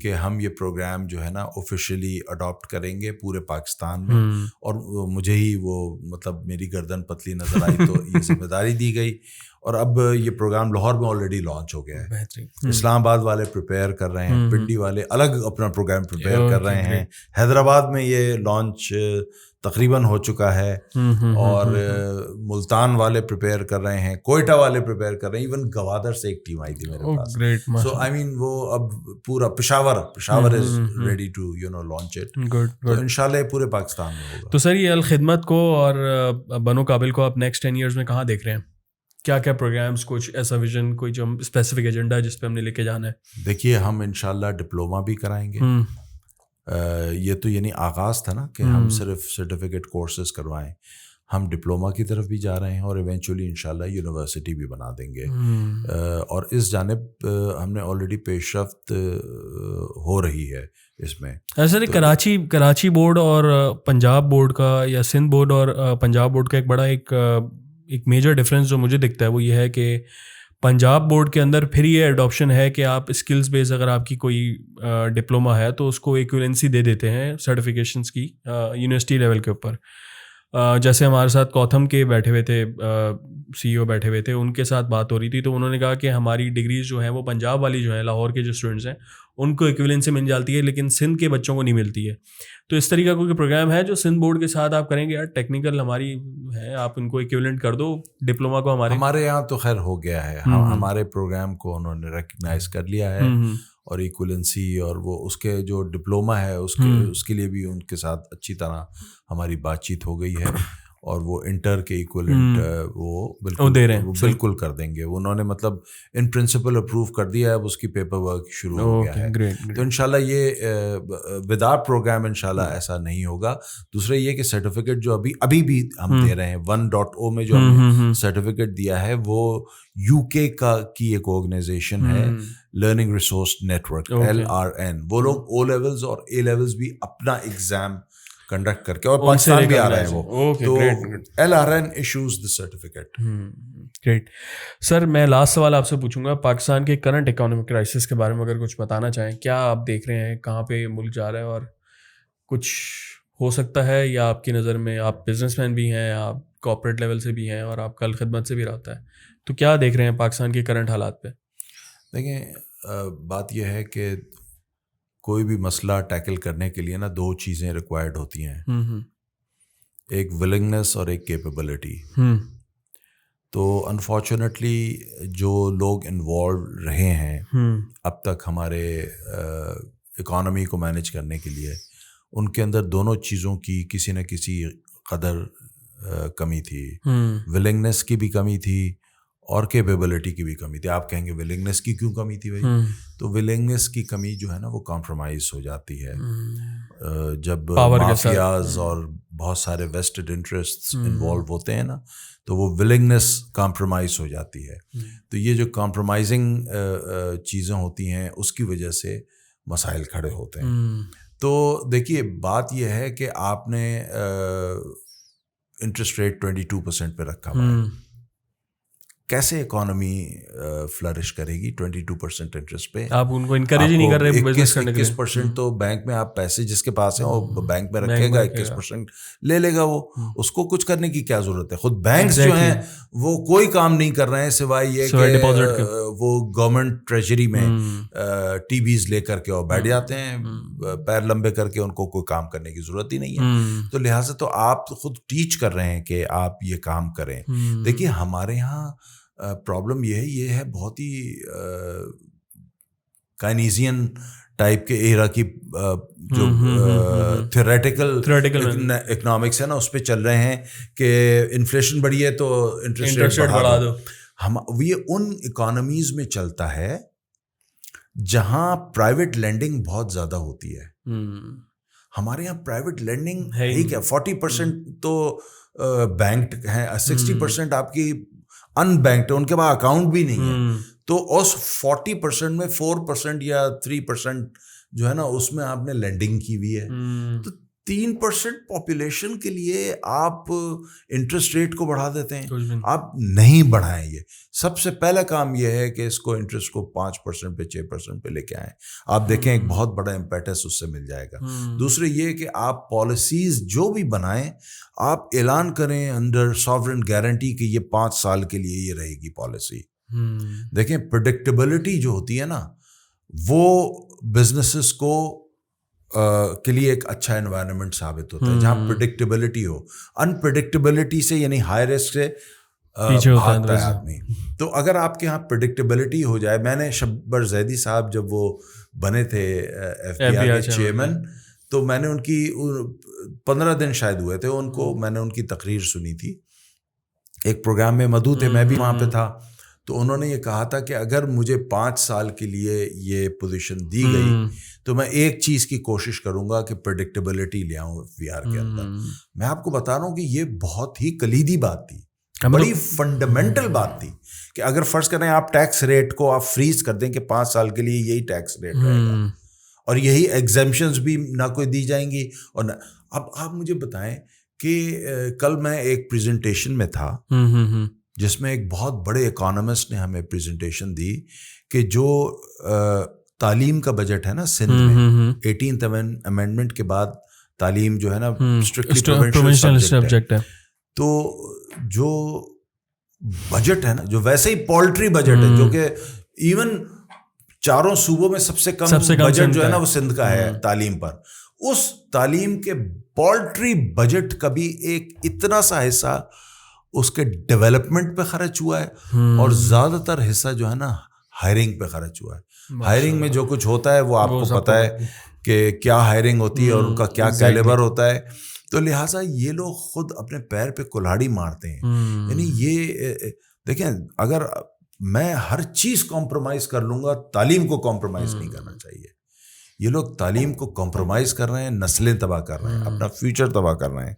Speaker 2: کہ ہم یہ پروگرام جو ہے نا آفیشیلی اڈاپٹ کریں گے پورے پاکستان میں, اور مجھے ہی وہ مطلب میری گردن پتلی نظر آئی تو یہ ذمہ داری دی گئی. اور اب یہ پروگرام لاہور میں آلریڈی لانچ ہو گیا ہے, اسلام آباد والے پریپیئر کر رہے ہیں, پنڈی والے الگ اپنا پروگرام پریپیئر کر رہے ہیں, حیدرآباد میں یہ لانچ تقریباً ہو چکا ہے, اور ملتان والے پریپیئر کر رہے ہیں, کوئٹہ والے پریپیئر کر رہے ہیں, ایون گوادر سے ایک ٹیم آئی تھی میرے پاس. سو آئی مین وہ اب پورا Peshawar is ready to launch it. تو انشاءاللہ پورے پاکستان میں ہوگا.
Speaker 1: تو سر یہ الخدمت کو اور بنو قابل کو آپ نیکسٹ 10 ایئرز میں کہاں دیکھ رہے ہیں؟ کیا کیا پروگرامس, کچھ ایسا ویژن, کوئی جو اسپیسیفک ایجنڈا جس پہ ہم نے لے کے جانا ہے؟
Speaker 2: دیکھیے ہم انشاءاللہ ڈپلوما بھی کرائیں گے. یہ تو یعنی آغاز تھا نا کہ ہم صرف سرٹیفکیٹ کورسز کروائیں, ہم ڈپلوما کی طرف بھی جا رہے ہیں اور ایونچولی انشاءاللہ یونیورسٹی بھی بنا دیں گے. اور اس جانب ہم نے آلریڈی پیش رفت ہو رہی ہے اس میں.
Speaker 1: سر کراچی بورڈ اور پنجاب بورڈ کا یا سندھ بورڈ اور پنجاب بورڈ کا ایک بڑا ایک میجر ڈفرینس جو مجھے دکھتا ہے وہ یہ ہے کہ پنجاب بورڈ کے اندر پھر یہ ایڈاپشن ہے کہ آپ اسکلز بیس اگر آپ کی کوئی ڈپلوما ہے تو اس کو ایکویلنسی دے دیتے ہیں سرٹیفکیشنس کی یونیورسٹی لیول کے اوپر. جیسے ہمارے ساتھ کوتھم کے بیٹھے ہوئے تھے CEO بیٹھے ہوئے تھے, ان کے ساتھ بات ہو رہی تھی تو انہوں نے کہا کہ ہماری ڈگریز جو ہیں وہ پنجاب والی جو ہیں لاہور کے جو اسٹوڈنٹس ہیں ان کو ایکویلنسی مل جاتی ہے لیکن سندھ کے بچوں کو نہیں ملتی ہے. تو اس طریقہ کوئی پروگرام ہے جو سندھ بورڈ کے ساتھ آپ کریں گے؟ یار ٹیکنیکل ہماری ہے, آپ ان کو ایکویلنٹ کر دو ڈپلوما کو.
Speaker 2: ہمارے یہاں تو خیر ہو گیا ہے, ہمارے پروگرام کو انہوں نے ریکگنائز کر لیا ہے, اور ایکولنسی اور وہ اس کے جو ڈپلوما ہے اس کے لیے بھی ان کے ساتھ اچھی طرح ہماری بات چیت ہو گئی ہے, اور وہ انٹر کے ایکولنٹ وہ بالکل کر دیں گے. انہوں نے مطلب ان پرنسپل اپروو کر دیا ہے, اب اس کی پیپر ورک شروع ہو گیا ہے. تو انشاءاللہ یہ وداؤٹ پروگرام انشاءاللہ ایسا نہیں ہوگا. دوسرا یہ کہ سرٹیفکیٹ جو ابھی بھی ہم دے رہے ہیں 1.0 میں جو ہم نے سرٹیفکیٹ دیا ہے وہ UK کی ایک آرگنائزیشن ہے, لرننگ ریسورس نیٹورک LRN. وہ لوگ O لیولز اور A لیولز بھی اپنا ایگزام کنڈکٹ کر کے, اور پاکستان بھی آ رہے ہیں وہ, تو LRN ایشوز دی سرٹیفکیٹ.
Speaker 1: گریٹ. سر میں لاسٹ سوال آپ سے پوچھوں گا, پاکستان کے کرنٹ اکانومک کرائسس کے بارے میں اگر کچھ بتانا چاہیں, کیا آپ دیکھ رہے ہیں کہاں پہ ملک جا رہا ہے, اور کچھ ہو سکتا ہے, یا آپ کی نظر میں آپ بزنس مین بھی ہیں, آپ کارپوریٹ لیول سے بھی ہیں, اور آپ کل خدمت سے بھی رہتا ہے, تو کیا دیکھ رہے ہیں پاکستان کے کرنٹ حالات پہ؟
Speaker 2: دیکھیں بات یہ ہے کہ کوئی بھی مسئلہ ٹیکل کرنے کے لیے نا 2 چیزیں ریکوائرڈ ہوتی ہیں, ایک ولنگنس اور ایک کیپیبلٹی. تو انفارچونیٹلی جو لوگ انوالو رہے ہیں اب تک ہمارے اکانومی کو مینیج کرنے کے لیے, ان کے اندر دونوں چیزوں کی کسی نہ کسی قدر کمی تھی. ولنگنس کی بھی کمی تھی اور کیپیبلٹی کی بھی کمی تھی. آپ کہیں گے ولنگنس کی کیوں کمی تھی بھائی؟ تو ولنگنس کی کمی جو ہے نا وہ کمپرومائز ہو جاتی ہے جب مافیاز اور بہت سارے ویسٹڈ انٹرسٹ انوالو ہوتے ہیں نا, تو وہ ولنگنس کمپرومائز ہو جاتی ہے. تو یہ جو کمپرومائزنگ چیزیں ہوتی ہیں اس کی وجہ سے مسائل کھڑے ہوتے ہیں. تو دیکھیے بات یہ ہے کہ آپ نے انٹرسٹ ریٹ 22% پہ رکھا ہوا ہے, کیسے اکانومی فلرش کرے گی 22% انٹرسٹ پہ؟
Speaker 1: آپ ان کو انکریج ہی نہیں کر رہے بزنس کرنے کے لیے.
Speaker 2: 21% تو بینک میں آپ پیسے جس کے پاس ہیں وہ بینک میں رکھے گا, 21% لے لے گا وہ, اس کو کچھ کرنے کی کیا ضرورت ہے؟ خود بینکس جو ہیں وہ کوئی کام نہیں کر رہے ہیں سوائے یہ کہ وہ گورنمنٹ ٹریجری میں ٹی بیز لے کر کے اور بیٹھ جاتے ہیں, پیر لمبے کر کے, ان کو کوئی کام کرنے کی ضرورت ہی نہیں ہے. تو لہٰذا تو آپ خود ٹیچ کر رہے ہیں کہ آپ یہ کام کریں. دیکھیے ہمارے یہاں پرابلم یہ ہے بہت ہی کائنیزین ٹائپ کے ایرا کی جو تھیوریٹیکل اکنامکس ہے نا اس پہ چل رہے ہیں کہ انفلیشن بڑھی ہے تو انٹرسٹ ریٹ بڑھا دو. یہ ان اکانومیز میں چلتا ہے جہاں پرائیویٹ لینڈنگ بہت زیادہ ہوتی ہے. ہمارے یہاں پرائیویٹ لینڈنگ ٹھیک ہے 40% تو بینکڈ ہیں, 60% آپ کی ان بینکڈ ہے, ان کے پاس اکاؤنٹ بھی نہیں ہے. تو اس 40% میں 4% یا 3% جو ہے نا اس میں آپ نے لینڈنگ کی ہوئی ہے. تو 3% پاپولیشن کے لیے آپ انٹرسٹ ریٹ کو بڑھا دیتے ہیں. آپ نہیں بڑھائیں. یہ سب سے پہلا کام یہ ہے کہ اس کو انٹرسٹ کو 5% پہ 6% پہ لے کے آئیں. آپ دیکھیں ایک بہت بڑا امپیٹس اس سے مل جائے گا. دوسرے یہ کہ آپ پالیسیز جو بھی بنائیں آپ اعلان کریں انڈر ساورن گارنٹی کہ یہ 5 سال کے لیے یہ رہے گی پالیسی. دیکھیں پریڈکٹیبلٹی جو ہوتی ہے نا وہ بزنسز کو کے لیے ایک اچھا انوائرمنٹ ثابت ہوتا ہے جہاں پریڈکٹیبلٹی ہو. انپریڈکٹیبلٹی سے یعنی ہائی رسک سے بھاگتا ہے آدمی. تو اگر آپ کے یہاں پریڈکٹیبلٹی ہو جائے, میں نے شبر زیدی صاحب جب وہ بنے تھے ایف بی آئی کے چیئرمین, تو میں نے ان کی 15 دن شاید ہوئے تھے, ان کو میں نے ان کی تقریر سنی تھی ایک پروگرام میں, مدعو تھے, میں بھی وہاں پہ تھا. تو انہوں نے یہ کہا تھا کہ اگر مجھے 5 سال کے لیے یہ پوزیشن دی گئی تو میں ایک چیز کی کوشش کروں گا کہ پریڈکٹیبلٹی لے آؤں ایف بی آر کے اندر. میں آپ کو بتا رہا ہوں کہ یہ بہت ہی کلیدی بات تھی, بڑی فنڈامنٹل بات تھی کہ اگر فرض کریں آپ ٹیکس ریٹ کو آپ فریز کر دیں کہ 5 سال کے لیے یہی ٹیکس ریٹ رہے گا اور یہی ایگزیمپشنز بھی نہ کوئی دی جائیں گی. اور اب آپ مجھے بتائیں کہ کل میں ایک پریزنٹیشن میں تھا جس میں ایک بہت بڑے اکانومسٹ نے ہمیں پریزنٹیشن دی کہ جو تعلیم کا بجٹ ہے نا سندھ میں 18th امینڈمنٹ کے بعد تعلیم جو ہے نا اسٹرکٹلی پروونشل سبجیکٹ ہے. تو جو بجٹ ہے نا جو ویسے ہی پولٹری بجٹ ہے جو کہ ایون 4 صوبوں میں سب سے کم بجٹ جو ہے نا وہ سندھ کا ہے تعلیم پر, اس تعلیم کے پولٹری بجٹ کا بھی ایک اتنا سا حصہ اس کے ڈیولپمنٹ پہ خرچ ہوا ہے اور زیادہ تر حصہ جو ہے نا ہائرنگ پہ خرچ ہوا ہے. ہائرنگ میں جو کچھ ہوتا ہے وہ آپ کو پتہ ہے کہ کیا ہائرنگ ہوتی ہے اور ان کا کیا کیلیبر ہوتا ہے. تو لہٰذا یہ لوگ خود اپنے پیر پہ کلہاڑی مارتے ہیں. یعنی یہ دیکھیں اگر میں ہر چیز کمپرومائز کر لوں گا, تعلیم کو کمپرومائز نہیں کرنا چاہیے. یہ لوگ تعلیم کو کمپرومائز کر رہے ہیں, نسلیں تباہ کر رہے ہیں, اپنا فیوچر تباہ کر رہے ہیں.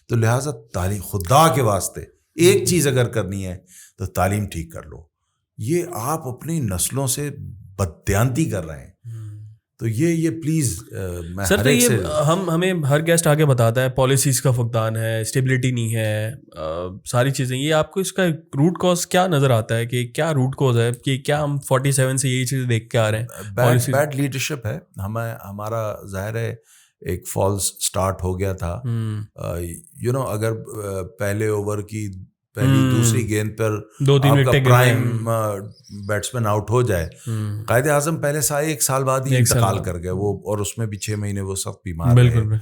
Speaker 2: تو لہٰذا تعلیم خدا کے واسطے ایک چیز اگر کرنی ہے تو تعلیم ٹھیک کر لو. یہ آپ اپنی نسلوں سے بددیانتی کر رہے ہیں. تو یہ پلیز
Speaker 1: سر, تو یہ ہمیں ہر گیسٹ آگے بتاتا ہے پالیسیز کا فقدان ہے, اسٹیبلٹی نہیں ہے, ساری چیزیں. یہ آپ کو اس کا روٹ کاز کیا نظر آتا ہے کہ کیا روٹ کاز ہے کہ کیا ہم 47 سے یہی چیزیں دیکھ کے آ رہے ہیں؟
Speaker 2: بیڈ لیڈرشپ ہے. ہمارا ظاہر ہے ایک فالس سٹارٹ ہو گیا تھا. اگر پہلے اوور کی پہلی دوسری گیند پر 2-3 کا پرائم بیٹسمین آؤٹ ہو جائے, قائد اعظم پہلے 1 سال بعد ہی انتقال کر گئے وہ, اور اس میں بھی 6 مہینے وہ سخت بیمار رہے.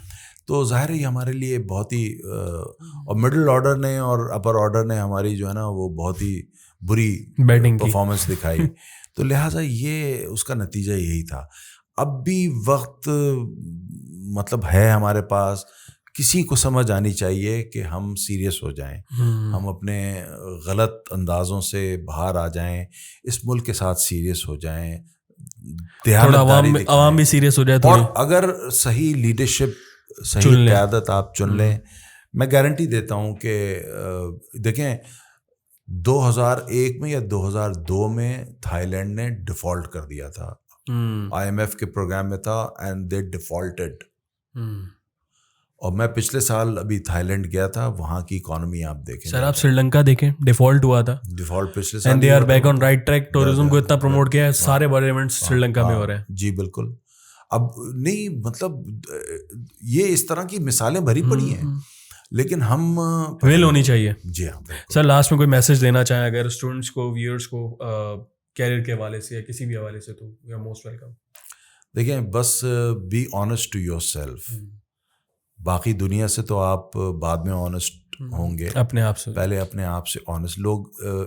Speaker 2: تو ظاہر ہے ہمارے لیے بہت ہی, اور مڈل آرڈر نے اور اپر آرڈر نے ہماری جو ہے نا وہ بہت ہی بری پرفارمنس دکھائی. تو لہٰذا یہ اس کا نتیجہ یہی تھا. اب بھی وقت مطلب ہے ہمارے پاس, کسی کو سمجھ آنی چاہیے کہ ہم سیریس ہو جائیں, ہم اپنے غلط اندازوں سے باہر آ جائیں, اس ملک کے ساتھ سیریس ہو جائیں,
Speaker 1: عوام بھی سیریس ہو جائے.
Speaker 2: اور اگر صحیح لیڈرشپ صحیح قیادت آپ چن لیں, میں گارنٹی دیتا ہوں کہ دیکھیں 2001 میں یا 2002 میں تھائی لینڈ نے ڈیفالٹ کر دیا تھا, IMF کے پروگرام میں تھا, اینڈ دے ڈیفالٹڈ. اور میں پچھلے سال ابھی تھائی لینڈ گیا تھا, وہاں کی اکانومی آپ دیکھیں.
Speaker 1: سر آپ سری لنکا دیکھیں, ڈیفالٹ ہوا تھا,
Speaker 2: ڈیفالٹ پچھلے سال
Speaker 1: and they are back on right track. Tourism کو اتنا پروموٹ کیا ہے, سارے بڑے ایونٹس سری لنکا میں ہو رہے ہیں.
Speaker 2: جی بالکل. اب نہیں مطلب یہ اس طرح کی مثالیں بھری پڑی ہیں, لیکن ہم
Speaker 1: ویل ہونی چاہیے.
Speaker 2: جی ہاں.
Speaker 1: سر لاسٹ میں کوئی میسج دینا چاہیں اگر اسٹوڈنٹس کو, ویورس کو, کیریئر کے حوالے سے یا کسی بھی حوالے سے, تو یو آر موسٹ ویلکم.
Speaker 2: دیکھیں بس be honest to your self. باقی دنیا سے تو آپ بعد میں آنیسٹ ہوں گے,
Speaker 1: اپنے آپ سے
Speaker 2: پہلے اپنے آپ سے آنیسٹ. لوگ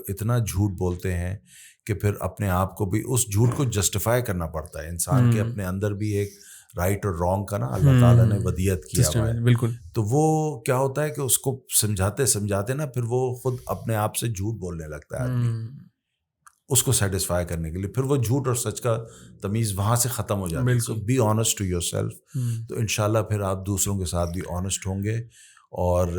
Speaker 2: اتنا جھوٹ بولتے ہیں کہ پھر اپنے آپ کو بھی اس جھوٹ کو جسٹیفائی کرنا پڑتا ہے. انسان کے اپنے اندر بھی ایک رائٹ اور رانگ کا نا اللہ تعالیٰ نے ودیت کیا ہوا ہے.
Speaker 1: بالکل.
Speaker 2: تو وہ کیا ہوتا ہے کہ اس کو سمجھاتے سمجھاتے نا پھر وہ خود اپنے آپ سے جھوٹ بولنے لگتا ہے آدمی, اس کو سیٹسفائی کرنے کے لیے. پھر وہ جھوٹ اور سچ کا تمیز وہاں سے ختم ہو جاتی ہے. So be honest to your yourself انشاءاللہ پھر آپ دوسروں کے ساتھ بھی آنیسٹ ہوں گے اور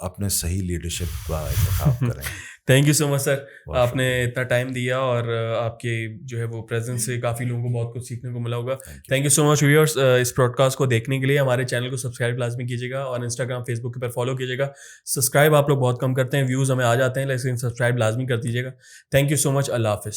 Speaker 2: اپنے صحیح لیڈرشپ کا انتخاب کریں.
Speaker 1: تھینک یو سو مچ سر, آپ نے اتنا ٹائم دیا اور آپ کے جو ہے وہ پریزنس سے کافی لوگوں کو بہت کچھ سیکھنے کو ملا ہوگا. Thank you so much viewers. اس پوڈ کاسٹ کو دیکھنے کے لیے ہمارے چینل کو سبسکرائب لازمی کیجیے گا, اور انسٹاگرام فیس بک پر فالو کیجیے گا. سبسکرائب آپ لوگ بہت کم کرتے ہیں, ویوز ہمیں آ جاتے ہیں, لیکن سبسکرائب لازمی کر دیجیے گا. تھینک یو سو مچ. اللہ حافظ.